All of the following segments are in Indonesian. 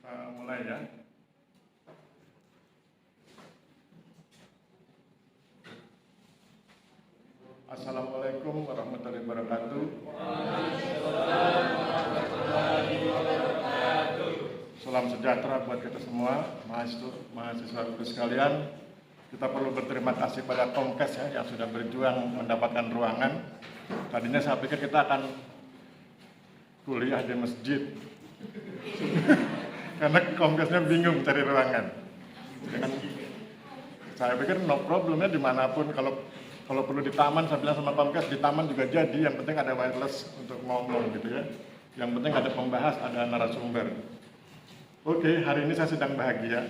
Kita mulai ya. Assalamualaikum warahmatullahi wabarakatuh. Salam sejahtera buat kita semua, mahasiswa sekalian. Kita perlu berterima kasih pada Komkes ya, yang sudah berjuang mendapatkan ruangan. Tadinya saya pikir kita akan kuliah di masjid. Karena Komkesnya bingung cari ruangan. Dengan, saya pikir no problemnya dimanapun, kalau perlu di taman, saya bilang sama Komkes, di taman juga jadi, yang penting ada wireless untuk ngomong gitu ya. Yang penting ada pembahas, ada narasumber. Oke, hari ini saya sedang bahagia.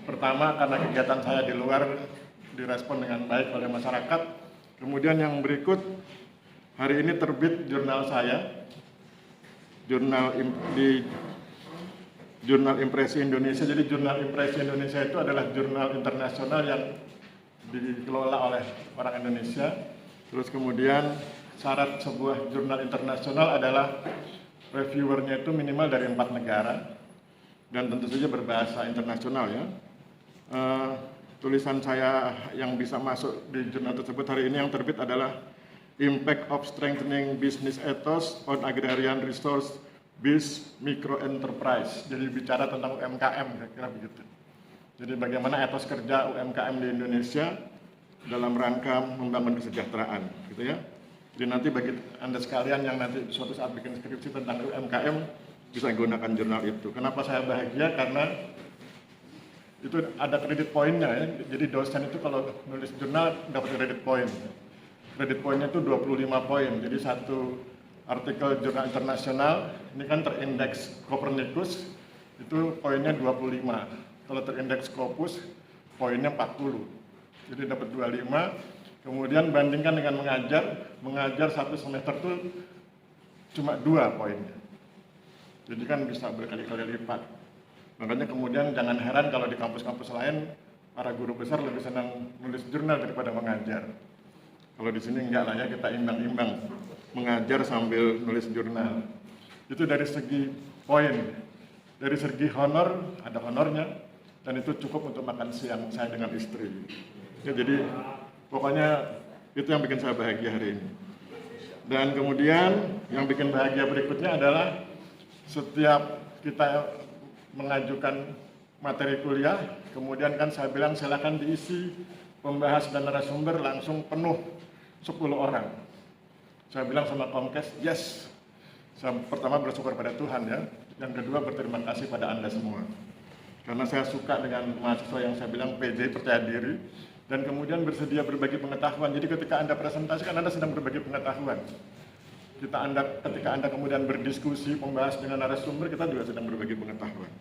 Pertama, karena kegiatan saya di luar direspon dengan baik oleh masyarakat. Kemudian yang berikut, hari ini terbit jurnal saya, Jurnal Impresi Indonesia. Jadi Jurnal Impresi Indonesia itu adalah jurnal internasional yang dikelola oleh orang Indonesia. Terus kemudian syarat sebuah jurnal internasional adalah reviewernya itu minimal dari 4 negara dan tentu saja berbahasa internasional ya. Tulisan saya yang bisa masuk di jurnal tersebut hari ini yang terbit adalah Impact of Strengthening Business Ethos on Agrarian Resource Based Micro Enterprise. Jadi bicara tentang UMKM, kira-kira begitu. Jadi bagaimana etos kerja UMKM di Indonesia dalam rangka membangun kesejahteraan, gitu ya. Jadi nanti bagi Anda sekalian yang nanti suatu saat bikin skripsi tentang UMKM bisa gunakan jurnal itu. Kenapa saya bahagia? Karena itu ada kredit poinnya ya. Jadi dosen itu kalau nulis jurnal dapat kredit poin. Kredit poinnya itu 25 poin. Jadi satu artikel jurnal internasional ini kan terindeks Copernicus itu poinnya 25. Kalau terindeks Scopus poinnya 40. Jadi dapat 25. Kemudian bandingkan dengan mengajar satu semester itu cuma 2 poinnya. Jadi kan bisa berkali-kali lipat. Makanya kemudian jangan heran kalau di kampus-kampus lain para guru besar lebih senang nulis jurnal daripada mengajar. Kalau di sini enggak lah ya, kita imbang-imbang mengajar sambil nulis jurnal. Itu dari segi poin. Dari segi honor, ada honornya, dan itu cukup untuk makan siang saya dengan istri. Ya, jadi pokoknya itu yang bikin saya bahagia hari ini. Dan kemudian yang bikin bahagia berikutnya adalah setiap kita mengajukan materi kuliah, kemudian kan saya bilang silakan diisi pembahas dan narasumber langsung penuh 10 orang. Saya bilang sama Komkes, yes. Saya pertama bersyukur pada Tuhan ya. Yang kedua berterima kasih pada Anda semua. Karena saya suka dengan mahasiswa yang saya bilang PJ, percaya diri. Dan kemudian bersedia berbagi pengetahuan. Jadi ketika Anda presentasi kan Anda sedang berbagi pengetahuan. Ketika Anda kemudian berdiskusi, membahas dengan narasumber, kita juga sedang berbagi pengetahuan.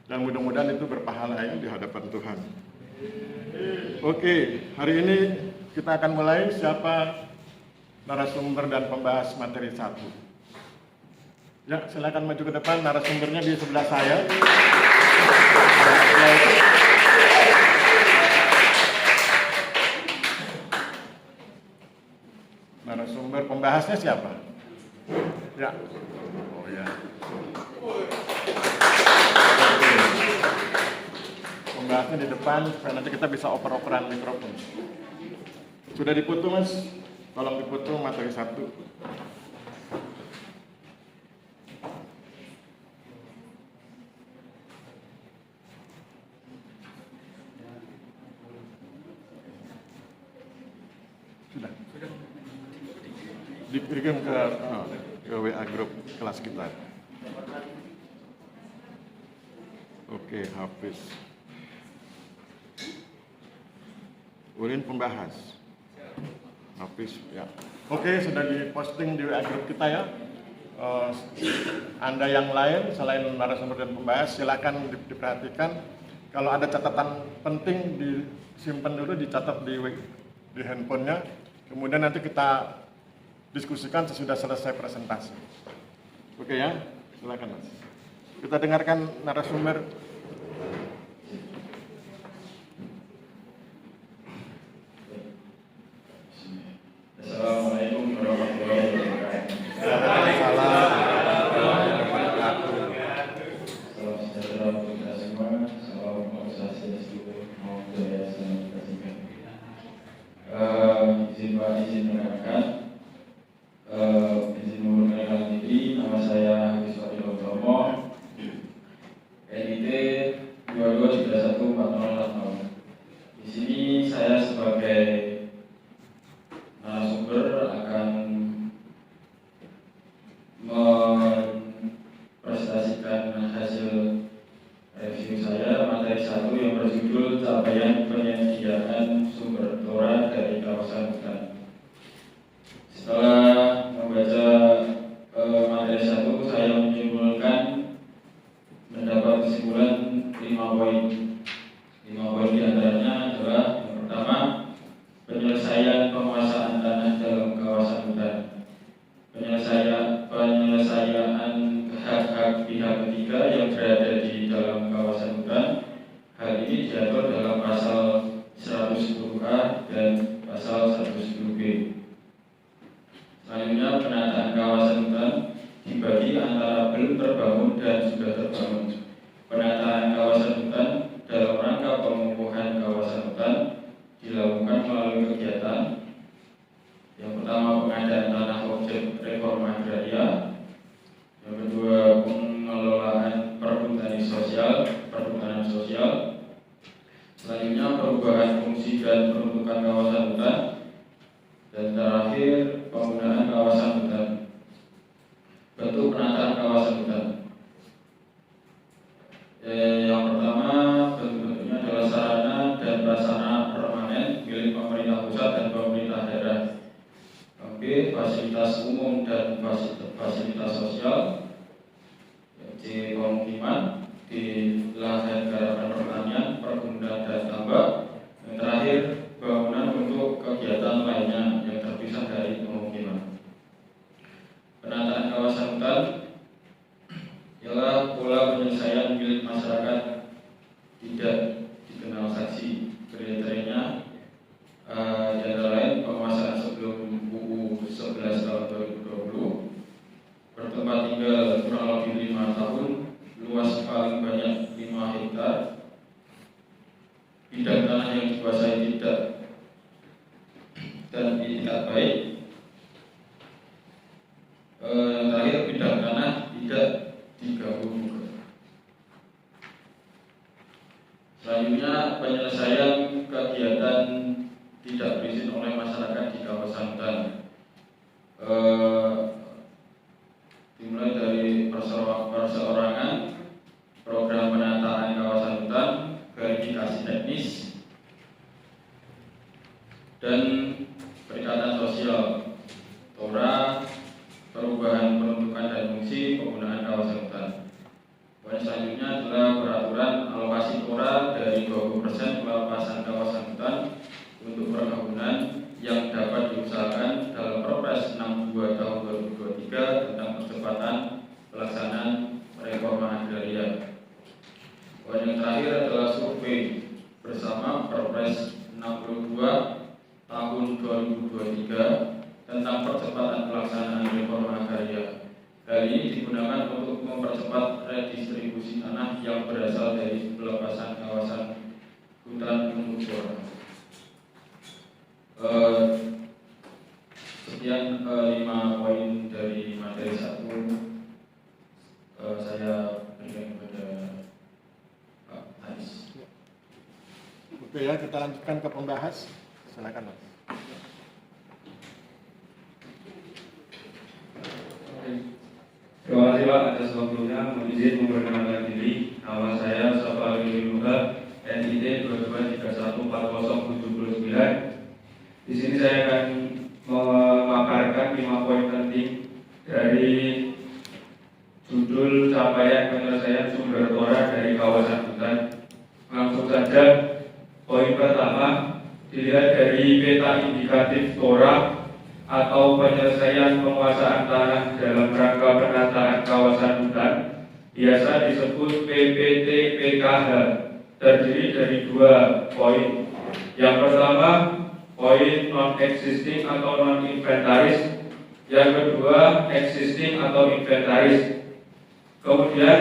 Dan mudah-mudahan itu berpahala ya di hadapan Tuhan. Oke, hari ini kita akan mulai siapa narasumber dan pembahas materi 1. Ya, silakan maju ke depan, narasumbernya di sebelah saya. Narasumber pembahasnya siapa? Ya. Oh ya. Pembahasnya di depan supaya nanti kita bisa oper-operan mikrofon. Sudah dipoto Mas? Tolong dipoto materi 1. Sudah. Dikirim ke WA grup kelas kita. Oke, Hafiz. Ulin pembahas. Hafiz ya. Oke, sudah diposting di WA grup kita ya. Anda yang lain selain narasumber dan pembahas silakan diperhatikan. Kalau ada catatan penting disimpan dulu, dicatat di handphonenya. Kemudian nanti kita diskusikan sesudah selesai presentasi. Oke ya, silakan Mas. Kita dengarkan narasumber. Assalamualaikum warahmatullahi wabarakatuh. Waalaikumsalam warahmatullahi wabarakatuh. hasil review saya, materi 1 yang berjudul capaian penyediaan sumber TORA dari kawasan hutan. Setelah membaca materi 1, saya menyimpulkan mendapat kesimpulan 5 poin. 5 poin diantaranya adalah yang pertama, penyelesaian penguasaan tanah dalam kawasan hutan. Penyelesaian hak-hak pihak ketiga yang berada di dalam kawasan hutan. Hal ini diatur dalam pasal 110A dan pasal 110B. Selanjutnya, penataan kawasan hutan dibagi antara belum terbangun dan sudah terbangun. Penataan kawasan hutan dalam rangka pengukuhan kawasan hutan dilakukan melalui kegiatan yang pertama, pengadaan tanah objek reforma agraria. Yang kedua, pengelolaan perhutanan sosial. Selanjutnya, perubahan fungsi dan peruntukan kawasan hutan. Dan terakhir, penggunaan kawasan hutan. Bentuk penataan kawasan hutan. Yang pertama, bentuk-bentuknya adalah sarana dan prasarana permanen milik pemerintah pusat dan pemerintah daerah. B. Fasilitas umum dan fasilitas sosial. C. Pemukiman. D. Lahan garapan pertanian, perkebunan dan tambak. Yang terakhir, bangunan untuk kegiatan lainnya yang terpisah dari pemukiman. Penataan kawasan hutan ialah pola penyelesaian milik masyarakat tidak dikenal saksi. Kriterianya antara lain penguasaan sebelum UU 11 tahun 2020, bertempat tinggal kurang lebih 5 tahun, luas paling banyak 5 hektar, bidang tanah yang dikuasai tidak dan itikat baik. Yang terakhir, bidang tanah tidak diganggu. Selanjutnya, penyelesaian kegiatan tidak berizin oleh masyarakat di kawasan hutan. Dimulai dari perseorangan, program penataan kawasan hutan, verifikasi teknis, dan perikatan sosial, TORA, perubahan peruntukan dan fungsi penggunaan kawasan hutan. Poin selanjutnya adalah peraturan alokasi TORA dari 20% pelepasan kawasan hutan untuk perkebunan yang dapat diusahakan dalam Perpres 62 tahun 2023 tentang percepatan pelaksanaan reforma agraria. Poin yang terakhir adalah survei bersama Perpres 62 tahun 2023 tentang percepatan pelaksanaan reforma agraria. Hal ini digunakan untuk mempercepat redistribusi tanah yang berasal dari pelepasan kawasan hutan untuk TORA. Sekian 5 poin dari materi 1 saya berikan kepada Pak Anies. Oke ya, kita lanjutkan ke pembahas. Silakan Mas. Terima kasih Pak atas waktunya. Mohon izin memperkenalkan diri. Nama saya Safari Luha, NID 22314079. Di sini saya akan memaparkan 5 poin penting dari judul capaian penyelesaian sumber TORA dari kawasan hutan. Langsung saja, poin pertama dilihat dari peta indikatif TORA atau penyelesaian penguasaan tanah dalam rangka penataan kawasan hutan, biasa disebut PPT-PKH, terdiri dari 2 poin. Yang pertama, poin non-existing atau non-inventaris. Yang kedua, existing atau inventaris. Kemudian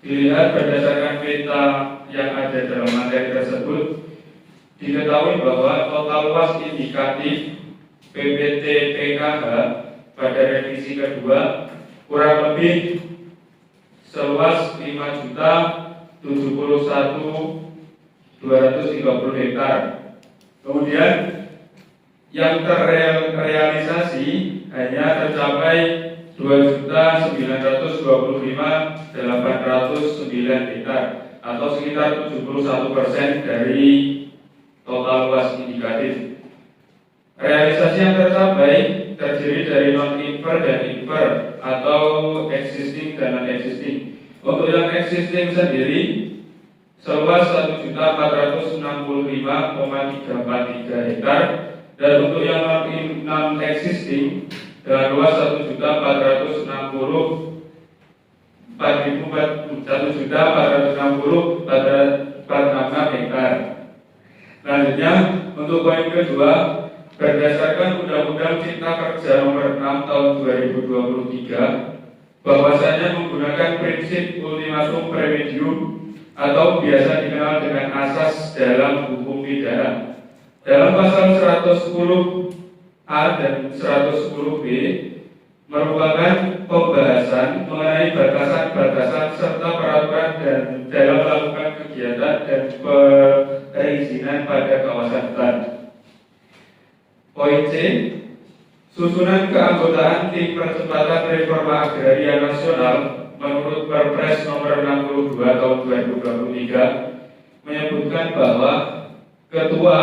dilihat berdasarkan peta yang ada dalam materi tersebut, diketahui bahwa total luas indikatif PPT-PKH pada revisi kedua kurang lebih seluas 5.071.230 hektar. Kemudian yang terrealisasi hanya tercapai 2.925.809 hektar atau sekitar 71% dari total luas indikatif. Realisasi yang tercapai terdiri dari non-infer dan infer atau existing dan non-existing. Untuk yang existing sendiri seluas 1.465,343 hektar dan untuk yang non-existing dengan luas 1.460.466 hektar. Selanjutnya untuk poin kedua, berdasarkan Undang-Undang Cipta Kerja Nomor 6 Tahun 2023, bahwasanya menggunakan prinsip ultimatum premedium atau biasa dikenal dengan asas dalam hukum pidana. Dalam pasal 110A dan 110B merupakan pembahasan mengenai batasan-batasan serta peraturan dan dalam melakukan kegiatan dan perizinan pada kawasan hutan. Poin C, susunan keanggotaan tim percepatan reforma agraria nasional menurut Perpres nomor 62 tahun 2023 menyebutkan bahwa ketua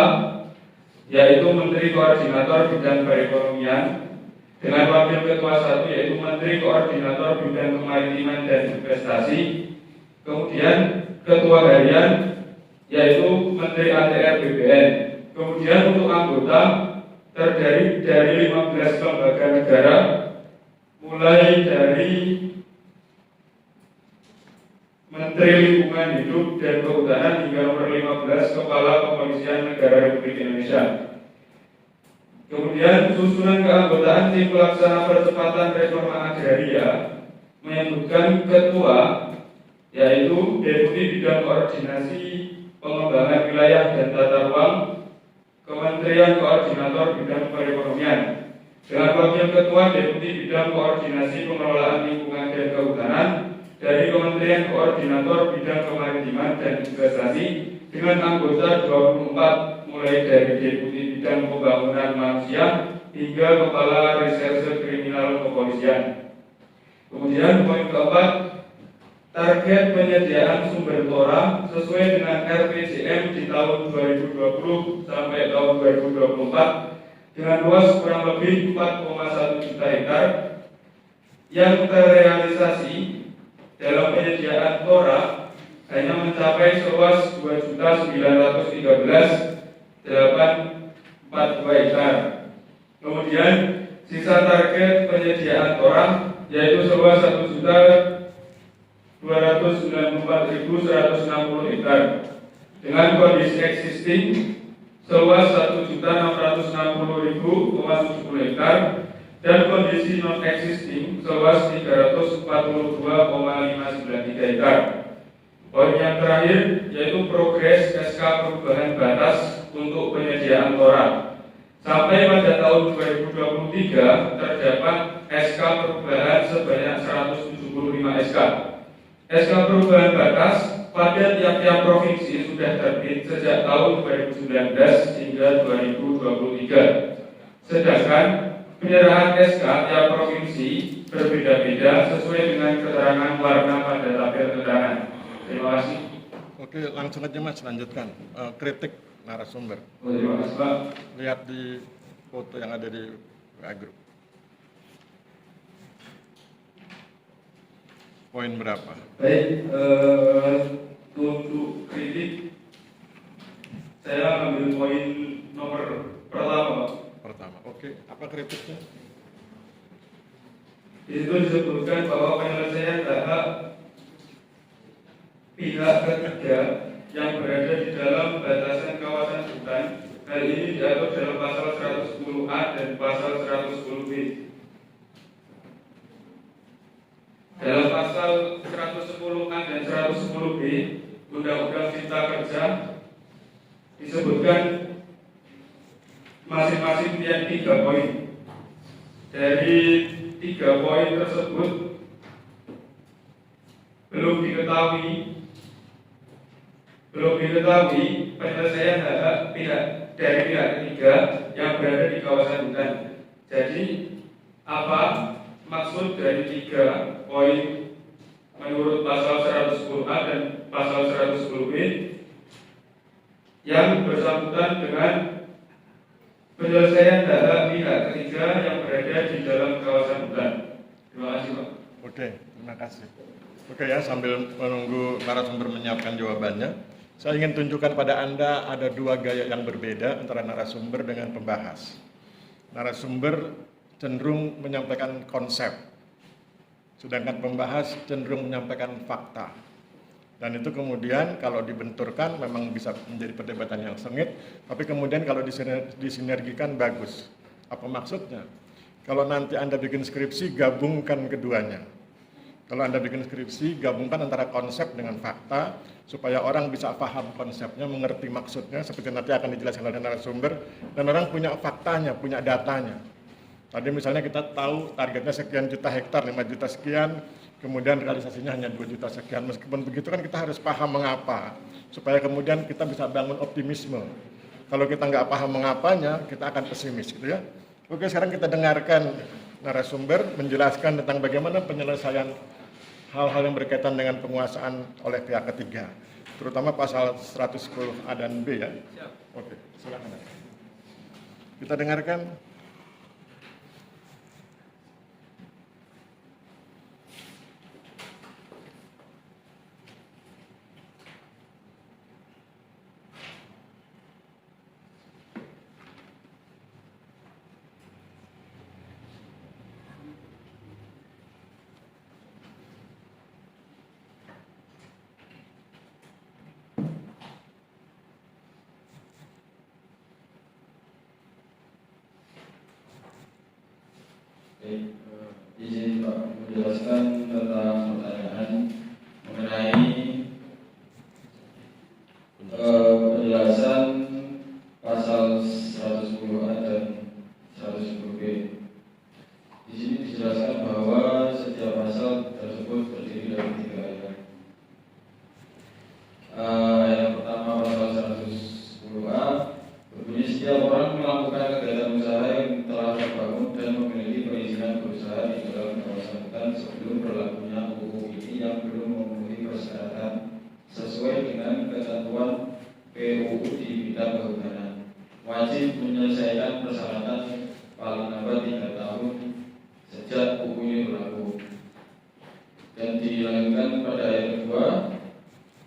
yaitu Menteri Koordinator Bidang Perekonomian dengan wakil ketua 1 yaitu Menteri Koordinator Bidang Kemaritiman dan Investasi, kemudian ketua harian yaitu Menteri ATR BPN. Kemudian untuk anggota terdiri dari 15 lembaga negara, mulai dari Menteri Lingkungan Hidup dan Kehutanan hingga nomor 15 Kepala Kepolisian Negara Republik Indonesia. Kemudian susunan keanggotaan tim pelaksana percepatan reforma agraria menyebutkan ketua yaitu Deputi Bidang Koordinasi Pengembangan Wilayah dan Tata Ruang Kementerian Koordinator Bidang Perekonomian dengan wakil ketua Deputi Bidang Koordinasi Pengelolaan Lingkungan dan Kehutanan dari Kementerian Koordinator Bidang Kemaritiman dan Investasi dengan anggota 24 mulai dari Deputi Bidang Pembangunan Manusia hingga Kepala Reserse Kriminal Kepolisian. Kemudian poin keempat, target penyediaan sumber tora sesuai dengan RPJM di tahun 2020 sampai tahun 2024 dengan luas kurang lebih 4,1 juta hektar yang terrealisasi dalam penyediaan tora hanya mencapai seluas 2.913.842 hektar. Kemudian sisa target penyediaan tora yaitu seluas 1.294.160 hektar dengan kondisi existing seluas 1.660.070 hektar dan kondisi non-existing seluas 342,593 hektar. Poin yang terakhir yaitu progres SK perubahan batas untuk penyediaan tora. Sampai pada tahun 2023 terdapat SK perubahan sebanyak 175 SK. SK perubahan batas pada tiap-tiap provinsi sudah terbit sejak tahun 2019 hingga 2023. Sedangkan penyerahan SK tiap provinsi berbeda-beda sesuai dengan keterangan warna pada tabel keterangan. Terima kasih. Oke, langsung aja Mas, lanjutkan. Kritik narasumber. Terima kasih Pak. Lihat di foto yang ada di WA Group. Poin berapa? Baik, untuk kritik saya ambil poin nomor pertama. Pertama, oke. Apa kritiknya? Di situ disebutkan bahwa penyelesaian hak pihak ketiga yang berada di dalam batasan kawasan hutan hal ini diatur dalam pasal 110A dan pasal 110B. Dalam pasal 110A dan 110B Undang-Undang Cipta Kerja disebutkan masing-masing tiap 3 poin. Dari 3 poin tersebut belum diketahui penyelesaian hak pihak dari pihak ketiga yang berada di kawasan hutan. Jadi apa maksud dari 3 poin menurut pasal 110A dan pasal 110B yang bersangkutan dengan penyelesaian hak pihak ketiga yang berada di dalam kawasan hutan. Terima kasih, Pak. Oke, terima kasih. Oke ya, sambil menunggu narasumber menyiapkan jawabannya, saya ingin tunjukkan pada Anda ada 2 gaya yang berbeda antara narasumber dengan pembahas. Narasumber cenderung menyampaikan konsep, sedangkan pembahas cenderung menyampaikan fakta. Dan itu kemudian kalau dibenturkan memang bisa menjadi perdebatan yang sengit, tapi kemudian kalau disinergikan bagus. Apa maksudnya? Kalau nanti Anda bikin skripsi, gabungkan keduanya. Kalau Anda bikin skripsi, gabungkan antara konsep dengan fakta, supaya orang bisa paham konsepnya, mengerti maksudnya, seperti nanti akan dijelaskan oleh narasumber, dan orang punya faktanya, punya datanya. Tadi misalnya kita tahu targetnya sekian juta hektar, 5 juta sekian, kemudian realisasinya hanya 2 juta sekian. Meskipun begitu kan kita harus paham mengapa, supaya kemudian kita bisa bangun optimisme. Kalau kita nggak paham mengapanya, kita akan pesimis gitu ya. Oke, sekarang kita dengarkan narasumber menjelaskan tentang bagaimana penyelesaian hal-hal yang berkaitan dengan penguasaan oleh pihak ketiga, terutama pasal 110A dan B ya. Oke, silakan. Kita dengarkan. Izin Pak menjelaskan tentang pertanyaan mengenai penjelasan pasal 110A dan 110B. Di sini dijelaskan bahwa setiap pasal tersebut terdiri dari 3 ayat. Yang pertama pasal 110A berbunyi setiap orang melakukan kegiatan usaha yang telah terbangun dan memiliki perizinan berusaha di dalam kawasan hutan sebelum berlakunya UU ini yang belum memenuhi persyaratan sesuai dengan ketentuan PUU di bidang kehutanan, wajib menyelesaikan persyaratan paling lambat 3 tahun sejak UU ini berlaku. Dan dilanjutkan pada ayat kedua,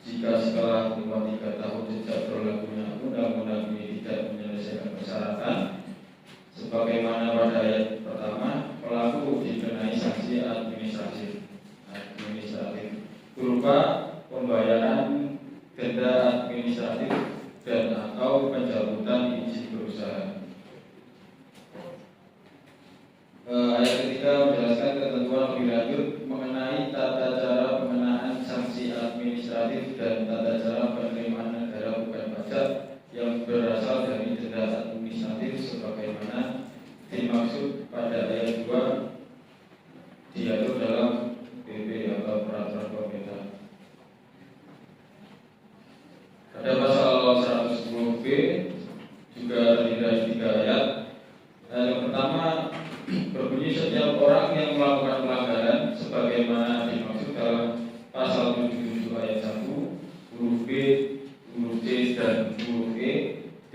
jika setelah 3 tahun sejak berlakunya undang-undang ini tidak menyelesaikan persyaratan sebagaimana pada ayat pertama, pelaku dikenai sanksi administratif berupa pembayaran denda administratif dan atau pencabutan izin berusaha. Ayat ketiga menjelaskan ketentuan lebih lanjut mengenai tata cara pengenaan sanksi administratif dan tata cara penerimaan negara bukan pajak yang berasal dari denda administratif sebagaimana dimaksud pada ayat 2 diatur dalam PP atau peraturan pemerintah. Pada pasal 110B juga terdiri dari 3 ayat. Yang pertama berbunyi setiap orang yang melakukan pelanggaran sebagaimana dimaksud dalam pasal 77 ayat 1 huruf B, huruf C dan huruf E,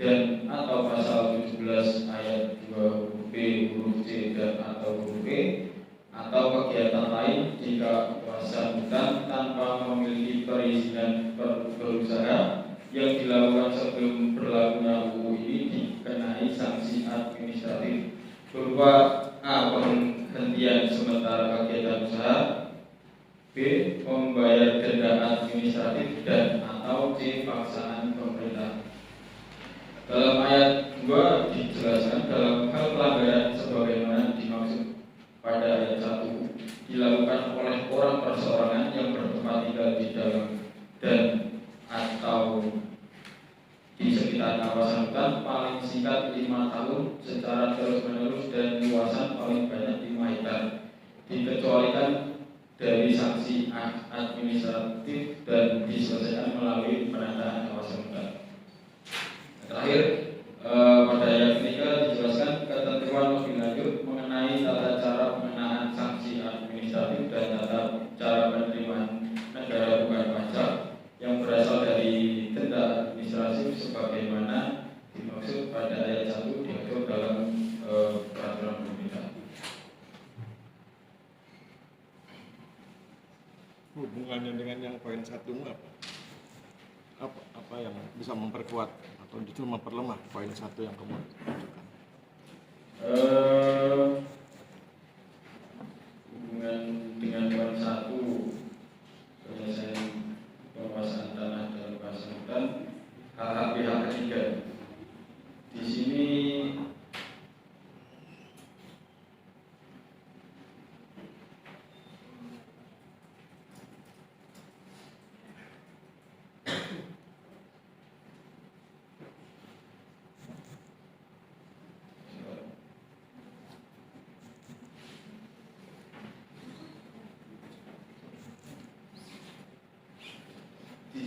dan atau pasal 17 ayat 2 huruf B, huruf C dan atau huruf E, atau kegiatan lain jika kawasan hutan tanpa memiliki perizinan berusaha yang dilakukan sebelum berlakunya UU ini dikenai sanksi administratif berupa A. Penghentian sementara kegiatan usaha, B. Membayar denda administratif dan atau C. Paksaan pemerintah. Dalam ayat 2 dijelaskan dalam hal pelanggaran sebagaimana dimaksud pada ayat 1 dilakukan oleh orang perseorangan yang bertempat tinggal di dalam dan atau di sekitar kawasan hutan paling singkat 5 tahun secara terus-menerus dan luasan paling banyak 5 hektar, dikecualikan dari sanksi administratif dan diselesaikan melalui penataan kawasan hutan. Terakhir, pada ayat ketiga dijelaskan ketentuan lebih lanjut mengenai tata cara pengenaan sanksi yang poin 1 apa yang bisa memperkuat atau justru memperlemah poin 1 yang kamu ajukan? Hubungan dengan poin 1 penyelesaian penguasaan tanah dalam kawasan hutan hak pihak ketiga. Di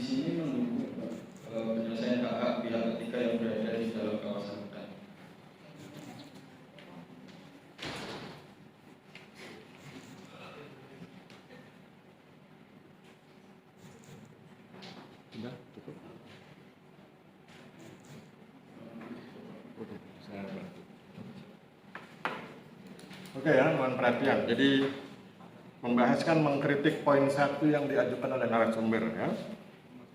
sini mendukung penyelesaian hak pihak ketiga yang berada di dalam kawasan hutan. Sudah cukup. Oke, saya bantu. Oke ya, mohon perhatian. Jadi membahas kan mengkritik poin 1 yang diajukan oleh narasumber ya.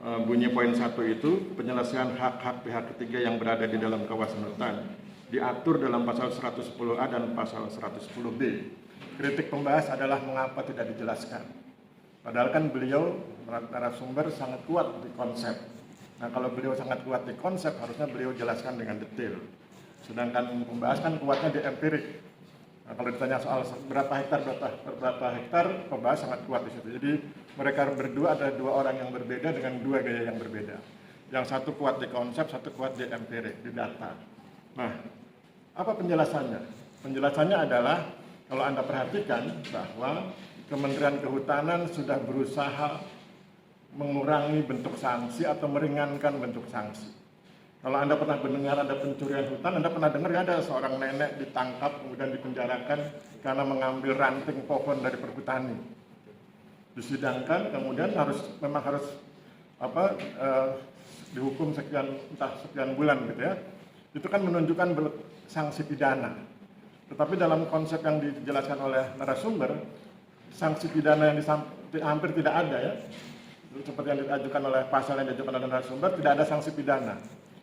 Bunyi poin 1 itu penyelesaian hak-hak pihak ketiga yang berada di dalam kawasan hutan diatur dalam pasal 110A dan pasal 110B. Kritik pembahas adalah mengapa tidak dijelaskan. Padahal kan beliau narasumber sangat kuat di konsep. Nah, kalau beliau sangat kuat di konsep harusnya beliau jelaskan dengan detail. Sedangkan pembahas kan kuatnya di empirik. Nah, kalau ditanya soal berapa hektar, pembahas sangat kuat di situ. Jadi mereka berdua ada dua orang yang berbeda dengan dua gaya yang berbeda. Yang satu kuat di konsep, satu kuat di empirik, di data. Nah, apa penjelasannya? Penjelasannya adalah kalau Anda perhatikan bahwa Kementerian Kehutanan sudah berusaha mengurangi bentuk sanksi atau meringankan bentuk sanksi. Kalau Anda pernah mendengar ada pencurian hutan, Anda pernah dengar ya ada seorang nenek ditangkap kemudian dipenjarakan karena mengambil ranting pohon dari perhutani. Disidangkan kemudian memang harus dihukum sekian bulan gitu ya. Itu kan menunjukkan sanksi pidana. Tetapi dalam konsep yang dijelaskan oleh narasumber, sanksi pidana yang hampir tidak ada ya. Seperti yang diajukan oleh pasal yang diajukan oleh narasumber, tidak ada sanksi pidana.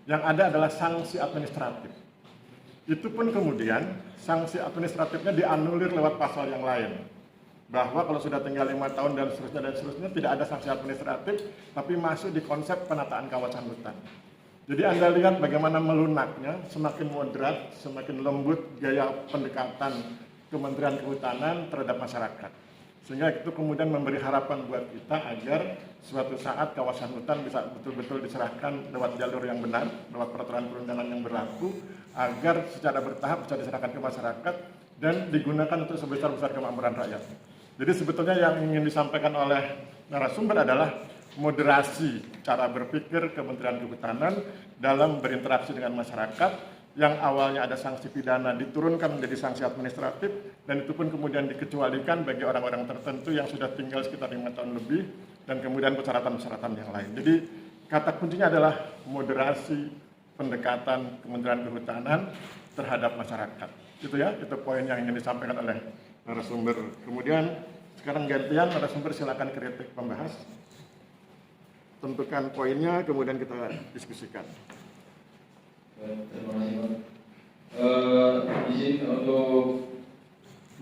Yang ada adalah sanksi administratif. Itu pun kemudian sanksi administratifnya dianulir lewat pasal yang lain. Bahwa kalau sudah tinggal 5 tahun dan seterusnya tidak ada sanksi administratif, tapi masuk di konsep penataan kawasan hutan. Jadi Anda lihat bagaimana melunaknya, semakin moderat, semakin lembut gaya pendekatan Kementerian Kehutanan terhadap masyarakat. Sehingga itu kemudian memberi harapan buat kita agar suatu saat kawasan hutan bisa betul-betul diserahkan lewat jalur yang benar, lewat peraturan perundangan yang berlaku, agar secara bertahap bisa diserahkan ke masyarakat dan digunakan untuk sebesar-besar kemakmuran rakyat. Jadi sebetulnya yang ingin disampaikan oleh narasumber adalah moderasi cara berpikir Kementerian Kehutanan dalam berinteraksi dengan masyarakat, yang awalnya ada sanksi pidana diturunkan menjadi sanksi administratif, dan itu pun kemudian dikecualikan bagi orang-orang tertentu yang sudah tinggal sekitar 5 tahun lebih, dan kemudian persyaratan-persyaratan yang lain. Jadi kata kuncinya adalah moderasi pendekatan Kementerian Kehutanan terhadap masyarakat. Itu ya, itu poin yang ingin disampaikan oleh narasumber. Kemudian sekarang gantian narasumber, silakan kritik pembahas. Tentukan poinnya, kemudian kita diskusikan. Terima kasih Pak. Izin untuk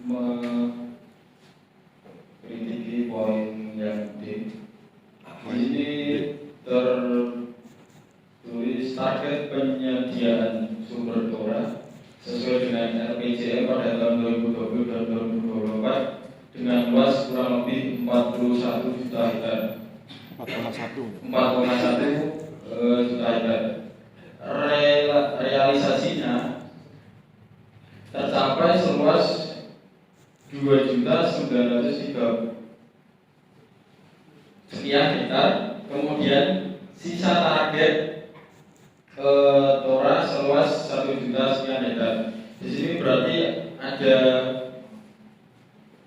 mengkritiki poin yang D. Di sini tertulis target penyediaan sumber TORA sesuai dengan RPJM pada tahun 2020 dan 2024 dengan luas kurang lebih 41 juta hektar. 4,1 juta hektar. Realisasinya tercapai seluas 2.903 sekian hektar. Kemudian sisa target TORA seluas 1 juta sekian hektar. Di sini berarti ada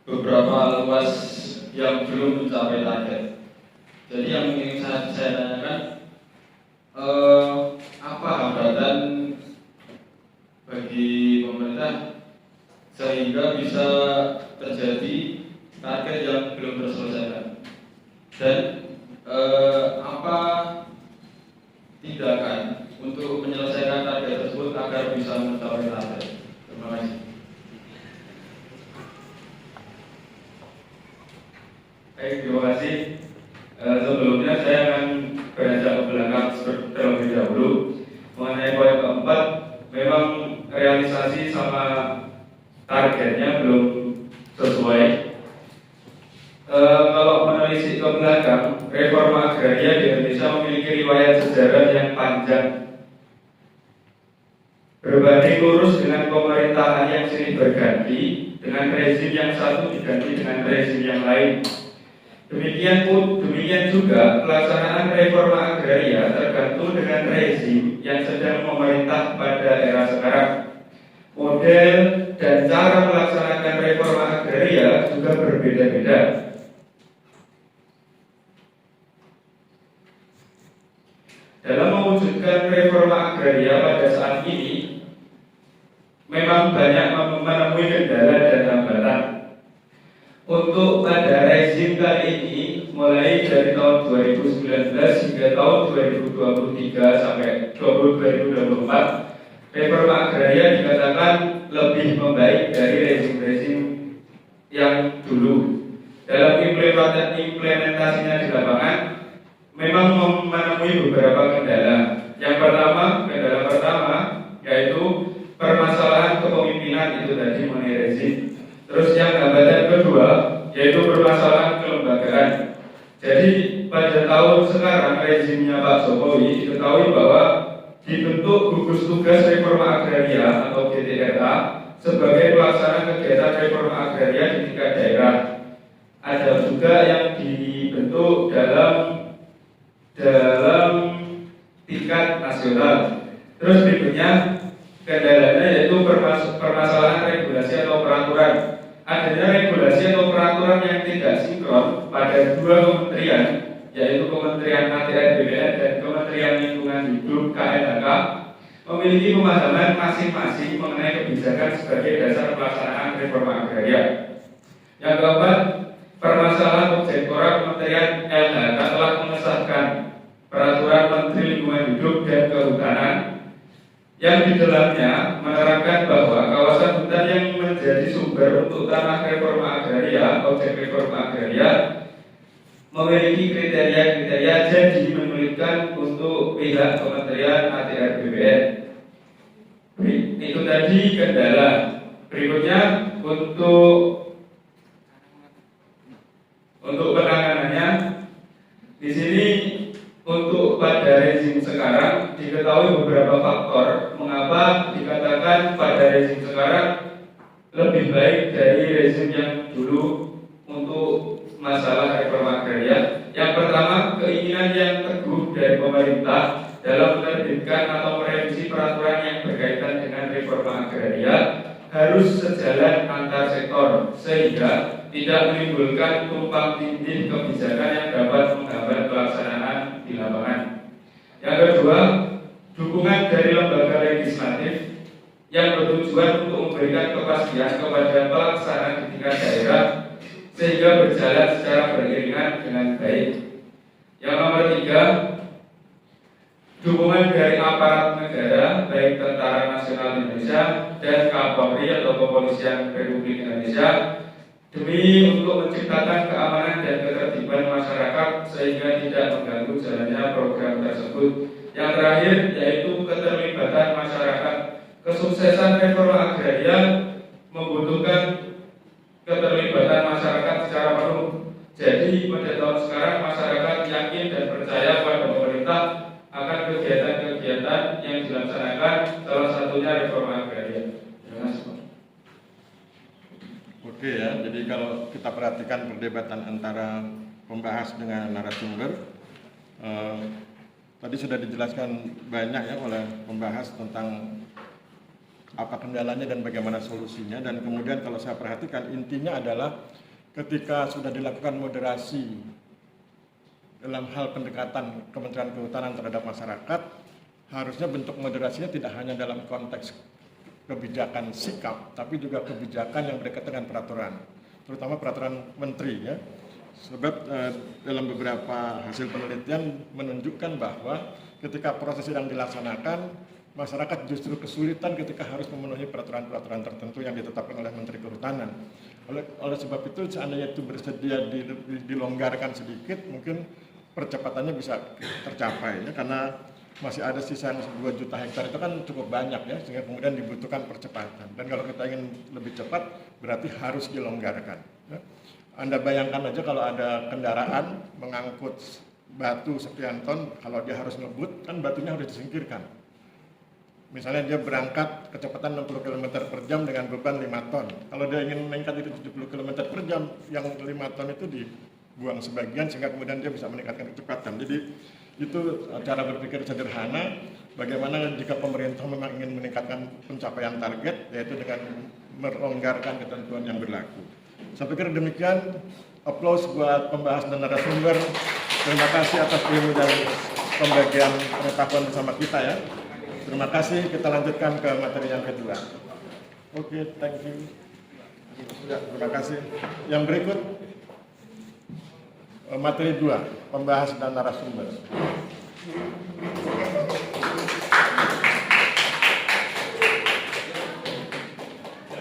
beberapa luas yang belum mencapai target. Jadi yang ingin saya tanyakan, apa hambatan bagi pemerintah sehingga bisa terjadi target yang belum terselesaikan? Dan apa tindakan untuk menyelesaikan target tersebut agar bisa mencapai target? Terima kasih. Baik, terima kasih. Sebelumnya saya akan beranjak ke belakang terlebih dahulu mengenai poin keempat. Memang realisasi sama targetnya belum sesuai. Kalau menelisik ke belakang, reforma agraria di Indonesia memiliki riwayat sejarah yang panjang. Berbanding lurus dengan pemerintahan yang silih berganti, dengan rezim yang satu diganti dengan rezim yang lain. Demikian juga pelaksanaan reforma agraria tergantung dengan rezim yang sedang memerintah pada era sekarang. Model dan cara melaksanakan reforma agraria juga berbeda-beda. Dalam mewujudkan reforma agraria pada saat ini, memang banyak menemui kendala dan hambatan. Untuk pada rezim kali ini, mulai dari tahun 2019 hingga tahun 2023 sampai 2024, reforma agraria dikatakan lebih membaik dari rezim-rezim yang dulu. Dalam implementasinya di lapangan, memang menemui beberapa kendala. Kendala pertama yaitu permasalahan kepemimpinan itu tadi mengenai rezim. Terus yang hambatan kedua yaitu permasalahan kelembagaan. Jadi pada tahun sekarang rezimnya Pak Jokowi diketahui bahwa dibentuk gugus tugas reforma agraria atau GTRA sebagai pelaksana kegiatan reforma agraria di tingkat daerah. Ada juga yang dibentuk dalam tingkat nasional. Terus berikutnya kendalanya yaitu permasalahan regulasi atau peraturan. Adanya regulasi atau peraturan yang tidak sinkron pada dua kementerian, yaitu Kementerian ATR BPN dan Kementerian Lingkungan Hidup KLHK, memiliki pemahaman masing-masing mengenai kebijakan sebagai dasar pelaksanaan reforma agraria. Yang keempat, permasalahan objektorat Kementerian LHK telah mengesahkan Peraturan Menteri Lingkungan Hidup dan Kehutanan yang di dalamnya menerangkan bahwa kawasan hutan yang menjadi sumber untuk tanah reforma agraria, objek reforma agraria, memiliki kriteria-kriteria jadi menyulitkan untuk pihak Kementerian ATR BPN. Itu tadi kendala. Berikutnya untuk penanganannya di sini. Untuk pada rezim sekarang diketahui beberapa faktor mengapa dikatakan pada rezim sekarang lebih baik dari rezim yang dulu untuk masalah reforma agraria. Yang pertama, keinginan yang teguh dari pemerintah dalam menerbitkan atau merevisi peraturan yang berkaitan dengan reforma agraria harus sejalan antar sektor sehingga tidak menimbulkan tumpang tindih kebijakan yang dapat menghambat pelaksanaan di lapangan. Yang kedua, dukungan dari lembaga legislatif yang bertujuan untuk memberikan kepastian kepada pelaksana di tingkat daerah sehingga berjalan secara beriringan dengan baik. Yang nomor tiga, dukungan dari aparat negara baik Tentara Nasional Indonesia dan Kapolri atau Kepolisian Republik Indonesia demi untuk menciptakan keamanan dan ketertiban masyarakat sehingga tidak mengganggu jalannya program tersebut. Yang terakhir yaitu keterlibatan masyarakat. Kesuksesan reforma agraria membutuhkan keterlibatan masyarakat secara penuh. Jadi pada tahun sekarang masyarakat yakin dan percaya pada pemerintah akan kegiatan-kegiatan yang dilaksanakan, salah satunya reforma agraria. Terima kasih. Oke ya, jadi kalau kita perhatikan perdebatan antara pembahas dengan narasumber, tadi sudah dijelaskan banyak ya oleh pembahas tentang apa kendalanya dan bagaimana solusinya. Dan kemudian kalau saya perhatikan intinya adalah ketika sudah dilakukan moderasi dalam hal pendekatan Kementerian Kehutanan terhadap masyarakat, harusnya bentuk moderasinya tidak hanya dalam konteks kebijakan sikap, tapi juga kebijakan yang berkaitan dengan peraturan, terutama peraturan menteri ya. Sebab dalam beberapa hasil penelitian menunjukkan bahwa ketika proses sedang dilaksanakan, masyarakat justru kesulitan ketika harus memenuhi peraturan-peraturan tertentu yang ditetapkan oleh Menteri Kehutanan. Oleh sebab itu, seandainya itu bersedia dilonggarkan sedikit, mungkin percepatannya bisa tercapai, ya, karena masih ada sisa 2 juta hektar itu kan cukup banyak, ya, sehingga kemudian dibutuhkan percepatan. Dan kalau kita ingin lebih cepat, berarti harus dilonggarkan. Ya. Anda bayangkan aja kalau ada kendaraan mengangkut batu sekian ton, kalau dia harus ngebut, kan batunya harus disingkirkan. Misalnya dia berangkat kecepatan 60 km per jam dengan beban 5 ton. Kalau dia ingin meningkat itu 70 km per jam, yang 5 ton itu dibuang sebagian sehingga kemudian dia bisa meningkatkan kecepatan. Jadi itu cara berpikir sederhana, bagaimana jika pemerintah memang ingin meningkatkan pencapaian target, yaitu dengan melonggarkan ketentuan yang berlaku. Saya pikir demikian. Aplaus buat pembahas dan narasumber. Terima kasih atas ilmu dan pembagian pengetahuan bersama kita, ya. Terima kasih, kita lanjutkan ke materi yang kedua. Oke, thank you. Ya, terima kasih. Yang berikut, materi 2, pembahas dan narasumber.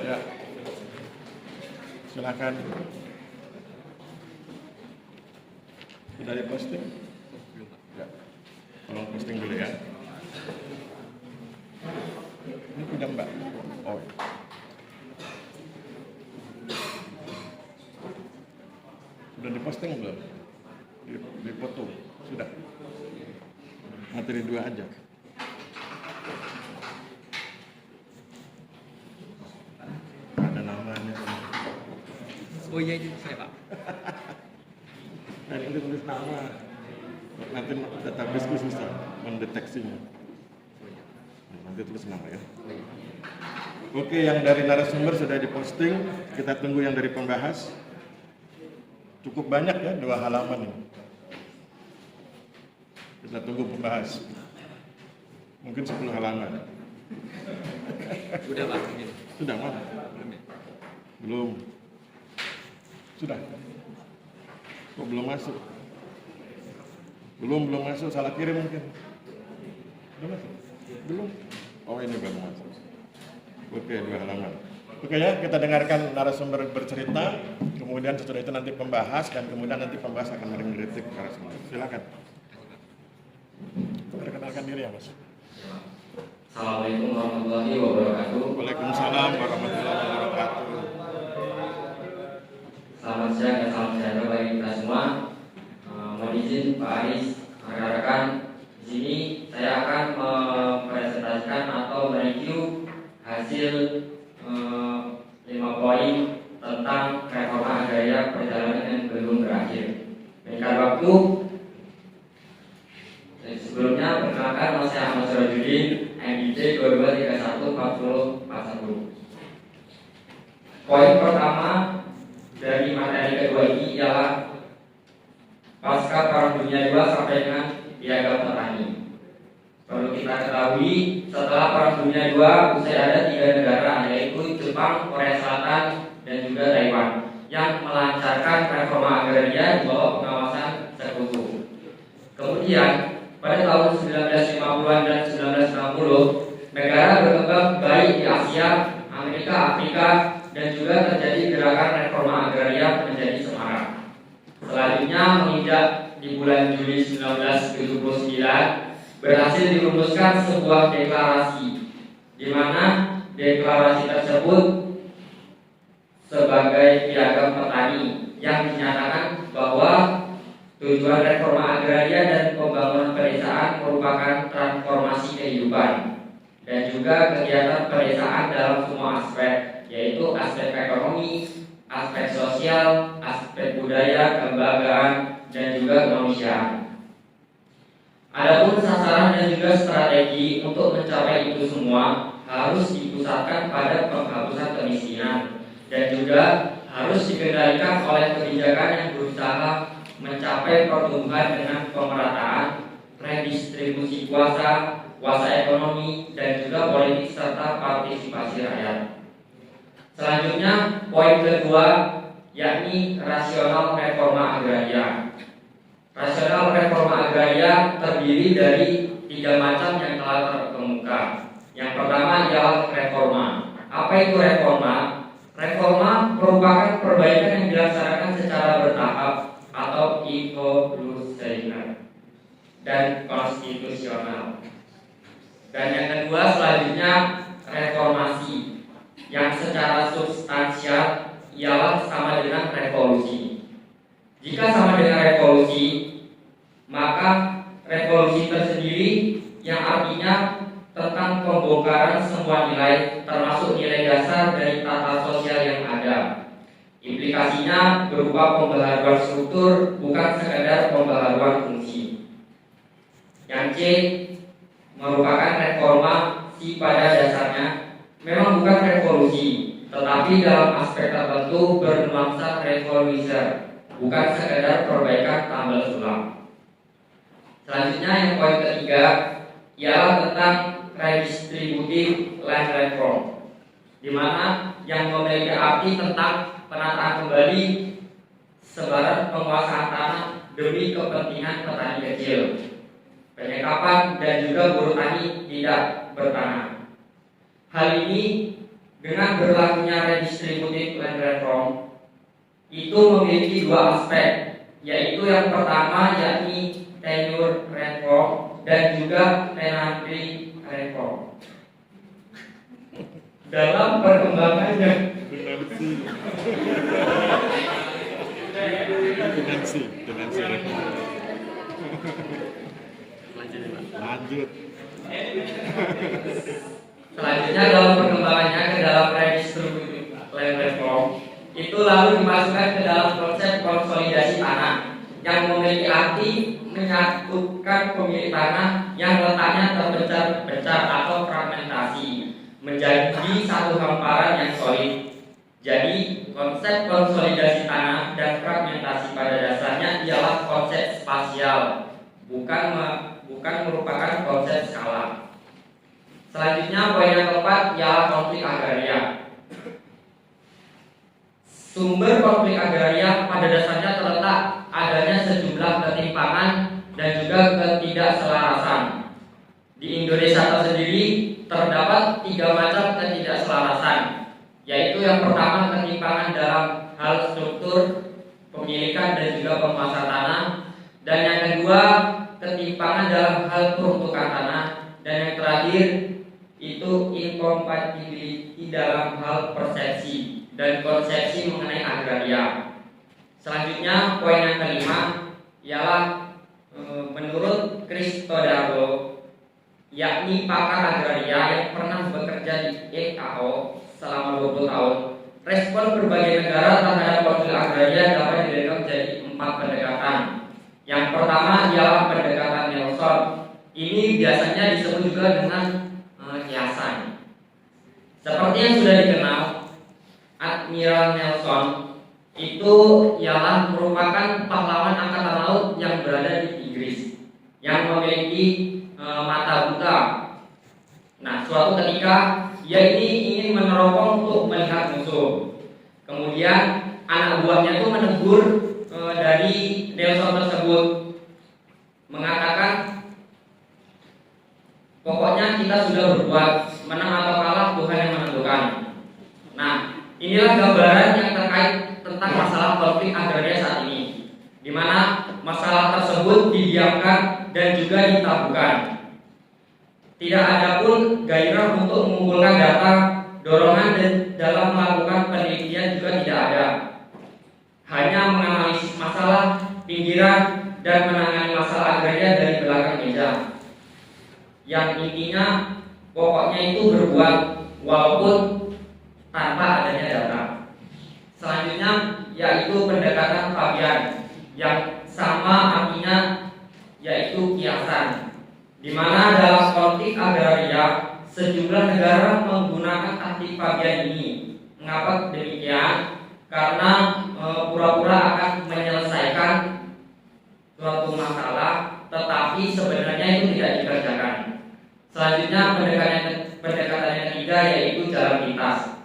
Ya, silakan. Sudah diposting? Ya, tolong posting dulu, ya. Ini punya Mbak. Oh. Sudah diposting belum? Di foto. Sudah. Materi 2 aja. Ada namanya. Oh iya, itu saya Pak. Nah, ini tulis nama. Nanti database susah mendeteksinya. Nanti tulis nama, ya. Oke, yang dari narasumber sudah diposting. Kita tunggu yang dari pembahas. Cukup banyak, ya, 2 halaman ini. Kita tunggu pembahas. Mungkin 10 halaman. Udah Pak. Sudah, mana? Belum. Sudah. Kok belum masuk? Belum masuk, salah kirim mungkin. Belum masuk? Belum. Oh, ini baru masuk. Oke, 2 halaman. Oke, ya, kita dengarkan narasumber bercerita, kemudian setelah itu nanti pembahas, dan kemudian nanti pembahas akan mengkritik narasumber. Silakan. Perkenalkan diri, ya, Mas. Assalamualaikum warahmatullahi wabarakatuh. Waalaikumsalam warahmatullahi wabarakatuh. Selamat siang dan salam sejahtera bagi kita semua. Mohon izin Pak Aris, rekan-rekan, di sini saya akan mempresentasikan atau mereview hasil 5 poin tentang reforma agraria perjalanan yang belum berakhir. Meningkat waktu. Sebelumnya perkenalkan, nama saya Ahmad Sirajudin, MID 22314041. Poin pertama dari materi kedua ini ialah pasca Perang Dunia II sampai dengan piagam petani. Perlu kita ketahui, setelah Perang Dunia II usai ada 3 negara, yaitu Jepang, Korea Selatan, dan juga Taiwan, yang melancarkan reforma agraria di bawah pengawasan sekutu. Kemudian pada tahun 1950-an dan 1960, negara berkembang baik di Asia, Amerika, Afrika, dan juga terjadi gerakan reforma agraria menjadi semarak. Selanjutnya menginjak di bulan Juli 1979 berhasil dirumuskan sebuah deklarasi, di mana deklarasi tersebut sebagai piagam petani yang dinyatakan bahwa tujuan reforma agraria dan pembangunan pedesaan merupakan transformasi kehidupan dan juga kegiatan pedesaan dalam semua aspek, yaitu aspek ekonomi, aspek sosial, aspek budaya, kelembagaan, dan juga kemanusiaan. Adapun sasaran dan juga strategi untuk mencapai itu semua harus dipusatkan pada penghapusan kemiskinan dan juga harus dikendalikan oleh kebijakan yang berusaha mencapai pertumbuhan dengan pemerataan, redistribusi kuasa, kuasa ekonomi, dan juga politik serta partisipasi rakyat. Selanjutnya, poin kedua yakni rasional reforma agraria. Rasional reforma agraria terdiri dari 3 macam yang telah terkemuka. Yang pertama ialah reforma. Apa itu reforma? Reforma merupakan perbaikan yang dilaksanakan secara bertahap atau evolusioner dan konstitusional. Dan yang kedua selanjutnya reformasi, yang secara substansial ialah sama dengan revolusi. Jika sama dengan revolusi, maka revolusi tersendiri yang artinya tentang pembongkaran semua nilai, termasuk nilai dasar dari tata sosial yang ada. Implikasinya berupa pembaharuan struktur, bukan sekadar pembaharuan fungsi. Yang C merupakan reformasi pada dasarnya memang bukan revolusi, tetapi dalam aspek tertentu bernuansa revolusioner, bukan sekadar perbaikan tambal sulam. Selanjutnya yang poin ketiga ialah tentang redistributive land reform, di mana yang memiliki arti tentang penataan kembali sebaran penguasaan tanah demi kepentingan petani kecil, penyekapan dan juga buruh tani tidak bertanah. Hal ini dengan berlakunya redistributive land reform itu memiliki 2 aspek, yaitu yang pertama yakni tenure reform dan juga tenantry reform. Dalam perkembangannya Lanjut. Selanjutnya dalam perkembangannya ke dalam redistributive land reform itu lalu dimasukkan ke dalam konsep konsolidasi tanah yang memiliki arti menyatukan pemilik tanah yang letaknya terpencar-pencar atau fragmentasi menjadi satu hamparan yang solid. Jadi konsep konsolidasi tanah dan fragmentasi pada dasarnya ialah konsep spasial, bukan merupakan konsep skala. Selanjutnya poin yang keempat ialah konflik agraria. Sumber konflik agraria pada dasarnya terletak adanya sejumlah ketimpangan dan juga ketidakselarasan. Di Indonesia tersendiri terdapat 3 macam ketidakselarasan, yaitu yang pertama ketimpangan dalam hal struktur, pemilikan dan juga penguasaan tanah, dan yang kedua ketimpangan dalam hal peruntukan tanah, dan yang terakhir itu incompatibility dalam hal persepsi dan konsepsi mengenai agraria. Selanjutnya poin yang kelima ialah menurut Christodaro, yakni pakar agraria yang pernah bekerja di EKO selama 20 tahun, respon berbagai negara terhadap konflik agraria dapat dibagi menjadi 4 pendekatan. Yang pertama ialah pendekatan Nelson. Ini biasanya disebut juga dengan kiasan. Seperti yang sudah dikenal, Admiral Nelson itu ialah merupakan pahlawan angkatan laut yang berada di Inggris yang memiliki mata buta. Nah, suatu ketika ia ini ingin meneropong untuk melihat musuh. Kemudian anak buahnya itu menegur dari Nelson tersebut, mengatakan, pokoknya kita sudah berbuat, menang atau kalah Tuhan yang menentukan. Nah, inilah gambaran yang terkait tentang masalah konflik agraria saat ini, di mana masalah tersebut didiamkan dan juga ditabuhkan. Tidak ada pun gairah untuk mengumpulkan data, dorongan dan dalam melakukan penelitian juga tidak ada. Hanya menganalisis masalah pinggiran dan menangani masalah agraria dari belakang meja. Yang intinya pokoknya itu berbuat walaupun tanpa adanya data. Selanjutnya yaitu pendekatan Fabian yang sama artinya yaitu kiasan, di mana dalam konflik agraria sejumlah negara menggunakan taktik Fabian ini. Mengapa demikian? Karena pura-pura akan menyelesaikan suatu masalah, tetapi sebenarnya itu tidak dikerjakan. Selanjutnya pendekatan yang ketiga yaitu jalan pintas.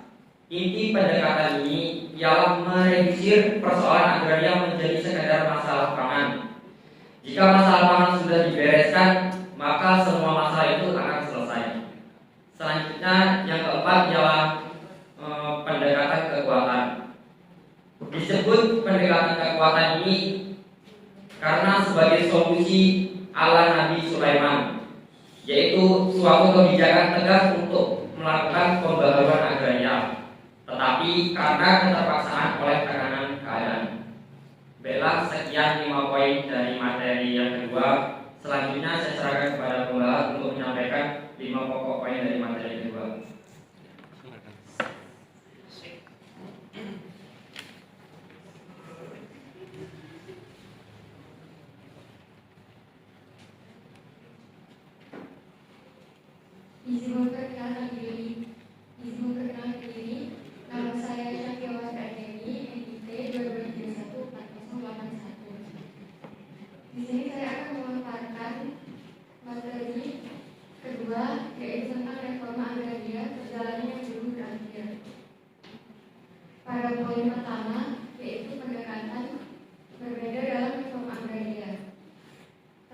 Inti pendekatan ini ialah mereduksi persoalan agraria menjadi sekedar masalah pangan. Jika masalah pangan sudah dibereskan, maka semua masalah itu akan selesai. Selanjutnya, yang keempat ialah pendekatan kekuatan. Disebut pendekatan kekuatan ini karena sebagai solusi ala Nabi Sulaiman, yaitu suatu kebijakan tegas untuk melakukan pembaharuan agraria, tetapi karena keterpaksaan oleh tekanan keadaan. Baiklah, sekian 5 poin dari materi yang kedua. Selanjutnya saya serahkan kepada pembalap untuk menyampaikan 5 pokok poin dari materi kedua. Izin memperkenalkan diri. Nama saya Syakiwa Ardeni, NIT 2021-4081. Di sini saya akan memaparkan materi kedua, yaitu tentang reforma agraria perjalanan yang belum berakhir. Pada poin pertama, yaitu pendekatan berbeda dalam reforma agraria.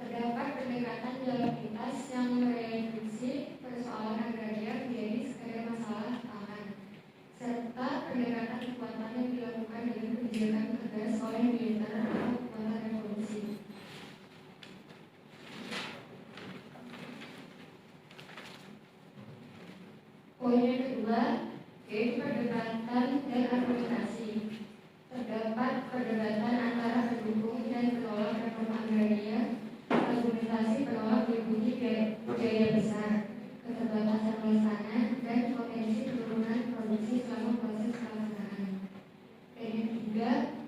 Terdapat pendekatan jalan pintas yang mereduksi persoalan agraria menjadi sekedar masalah pangan, serta pendekatan kekuatan yang dilakukan dengan kebijakan tegas oleh militer atau kekuatan revolusi. Poin yang kedua, yaitu perdebatan dan argumentasi. Terdapat perdebatan antara pendukung dan penolak reforma agraria. Argumentasi penolak meliputi biaya besar, keterbatasan pelaksanaan, dan potensi penurunan produksi selama proses pelaksanaan. Dan yang ketiga,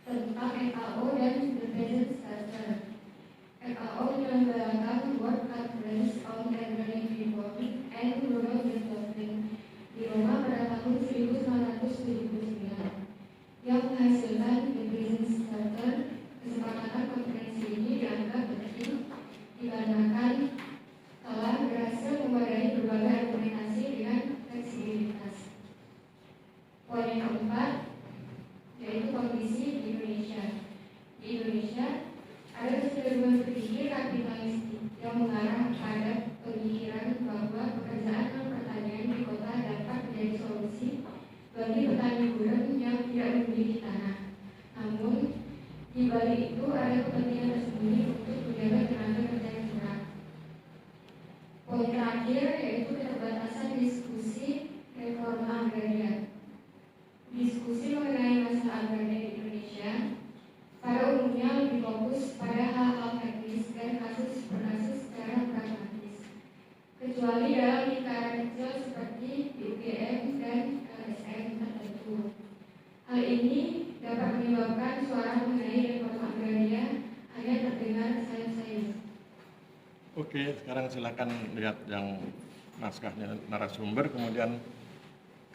tentang FAO dan the Present Starter. FAO menyelenggarakan World Conference on Agrarian Reform and Rural Development di Roma pada tahun 1979 yang menghasilkan the Present Starter. Kesepakatan konferensi ini dianggap penting dikarenakan telah berhasil memadai berbagai argumentasi dengan fleksibilitas. Poin yang keempat, yaitu kondisi di Indonesia. Di Indonesia ada kecenderungan berpikir kapitalistik yang mengarah pada pemikiran bahwa pekerjaan dan pertanian di kota dapat menjadi solusi bagi petani gurem yang tidak memiliki tanah. Namun di balik itu ada kepentingan tersembunyi untuk menjaga tenaga kerja yang murah. Poin terakhir yaitu keterbatasan diskusi reforma agraria. Diskusi mengenai masalah agraria di Indonesia pada umumnya lebih fokus pada hal-hal teknis dan kasus per kasus secara pragmatis, kecuali dalam lingkaran kecil seperti di UGM dan LSM tertentu. Hal ini dapat menyebabkan suara mengenai reforma agraria hanya terdengar sayup-sayup. Oke, sekarang silakan lihat yang naskahnya narasumber, kemudian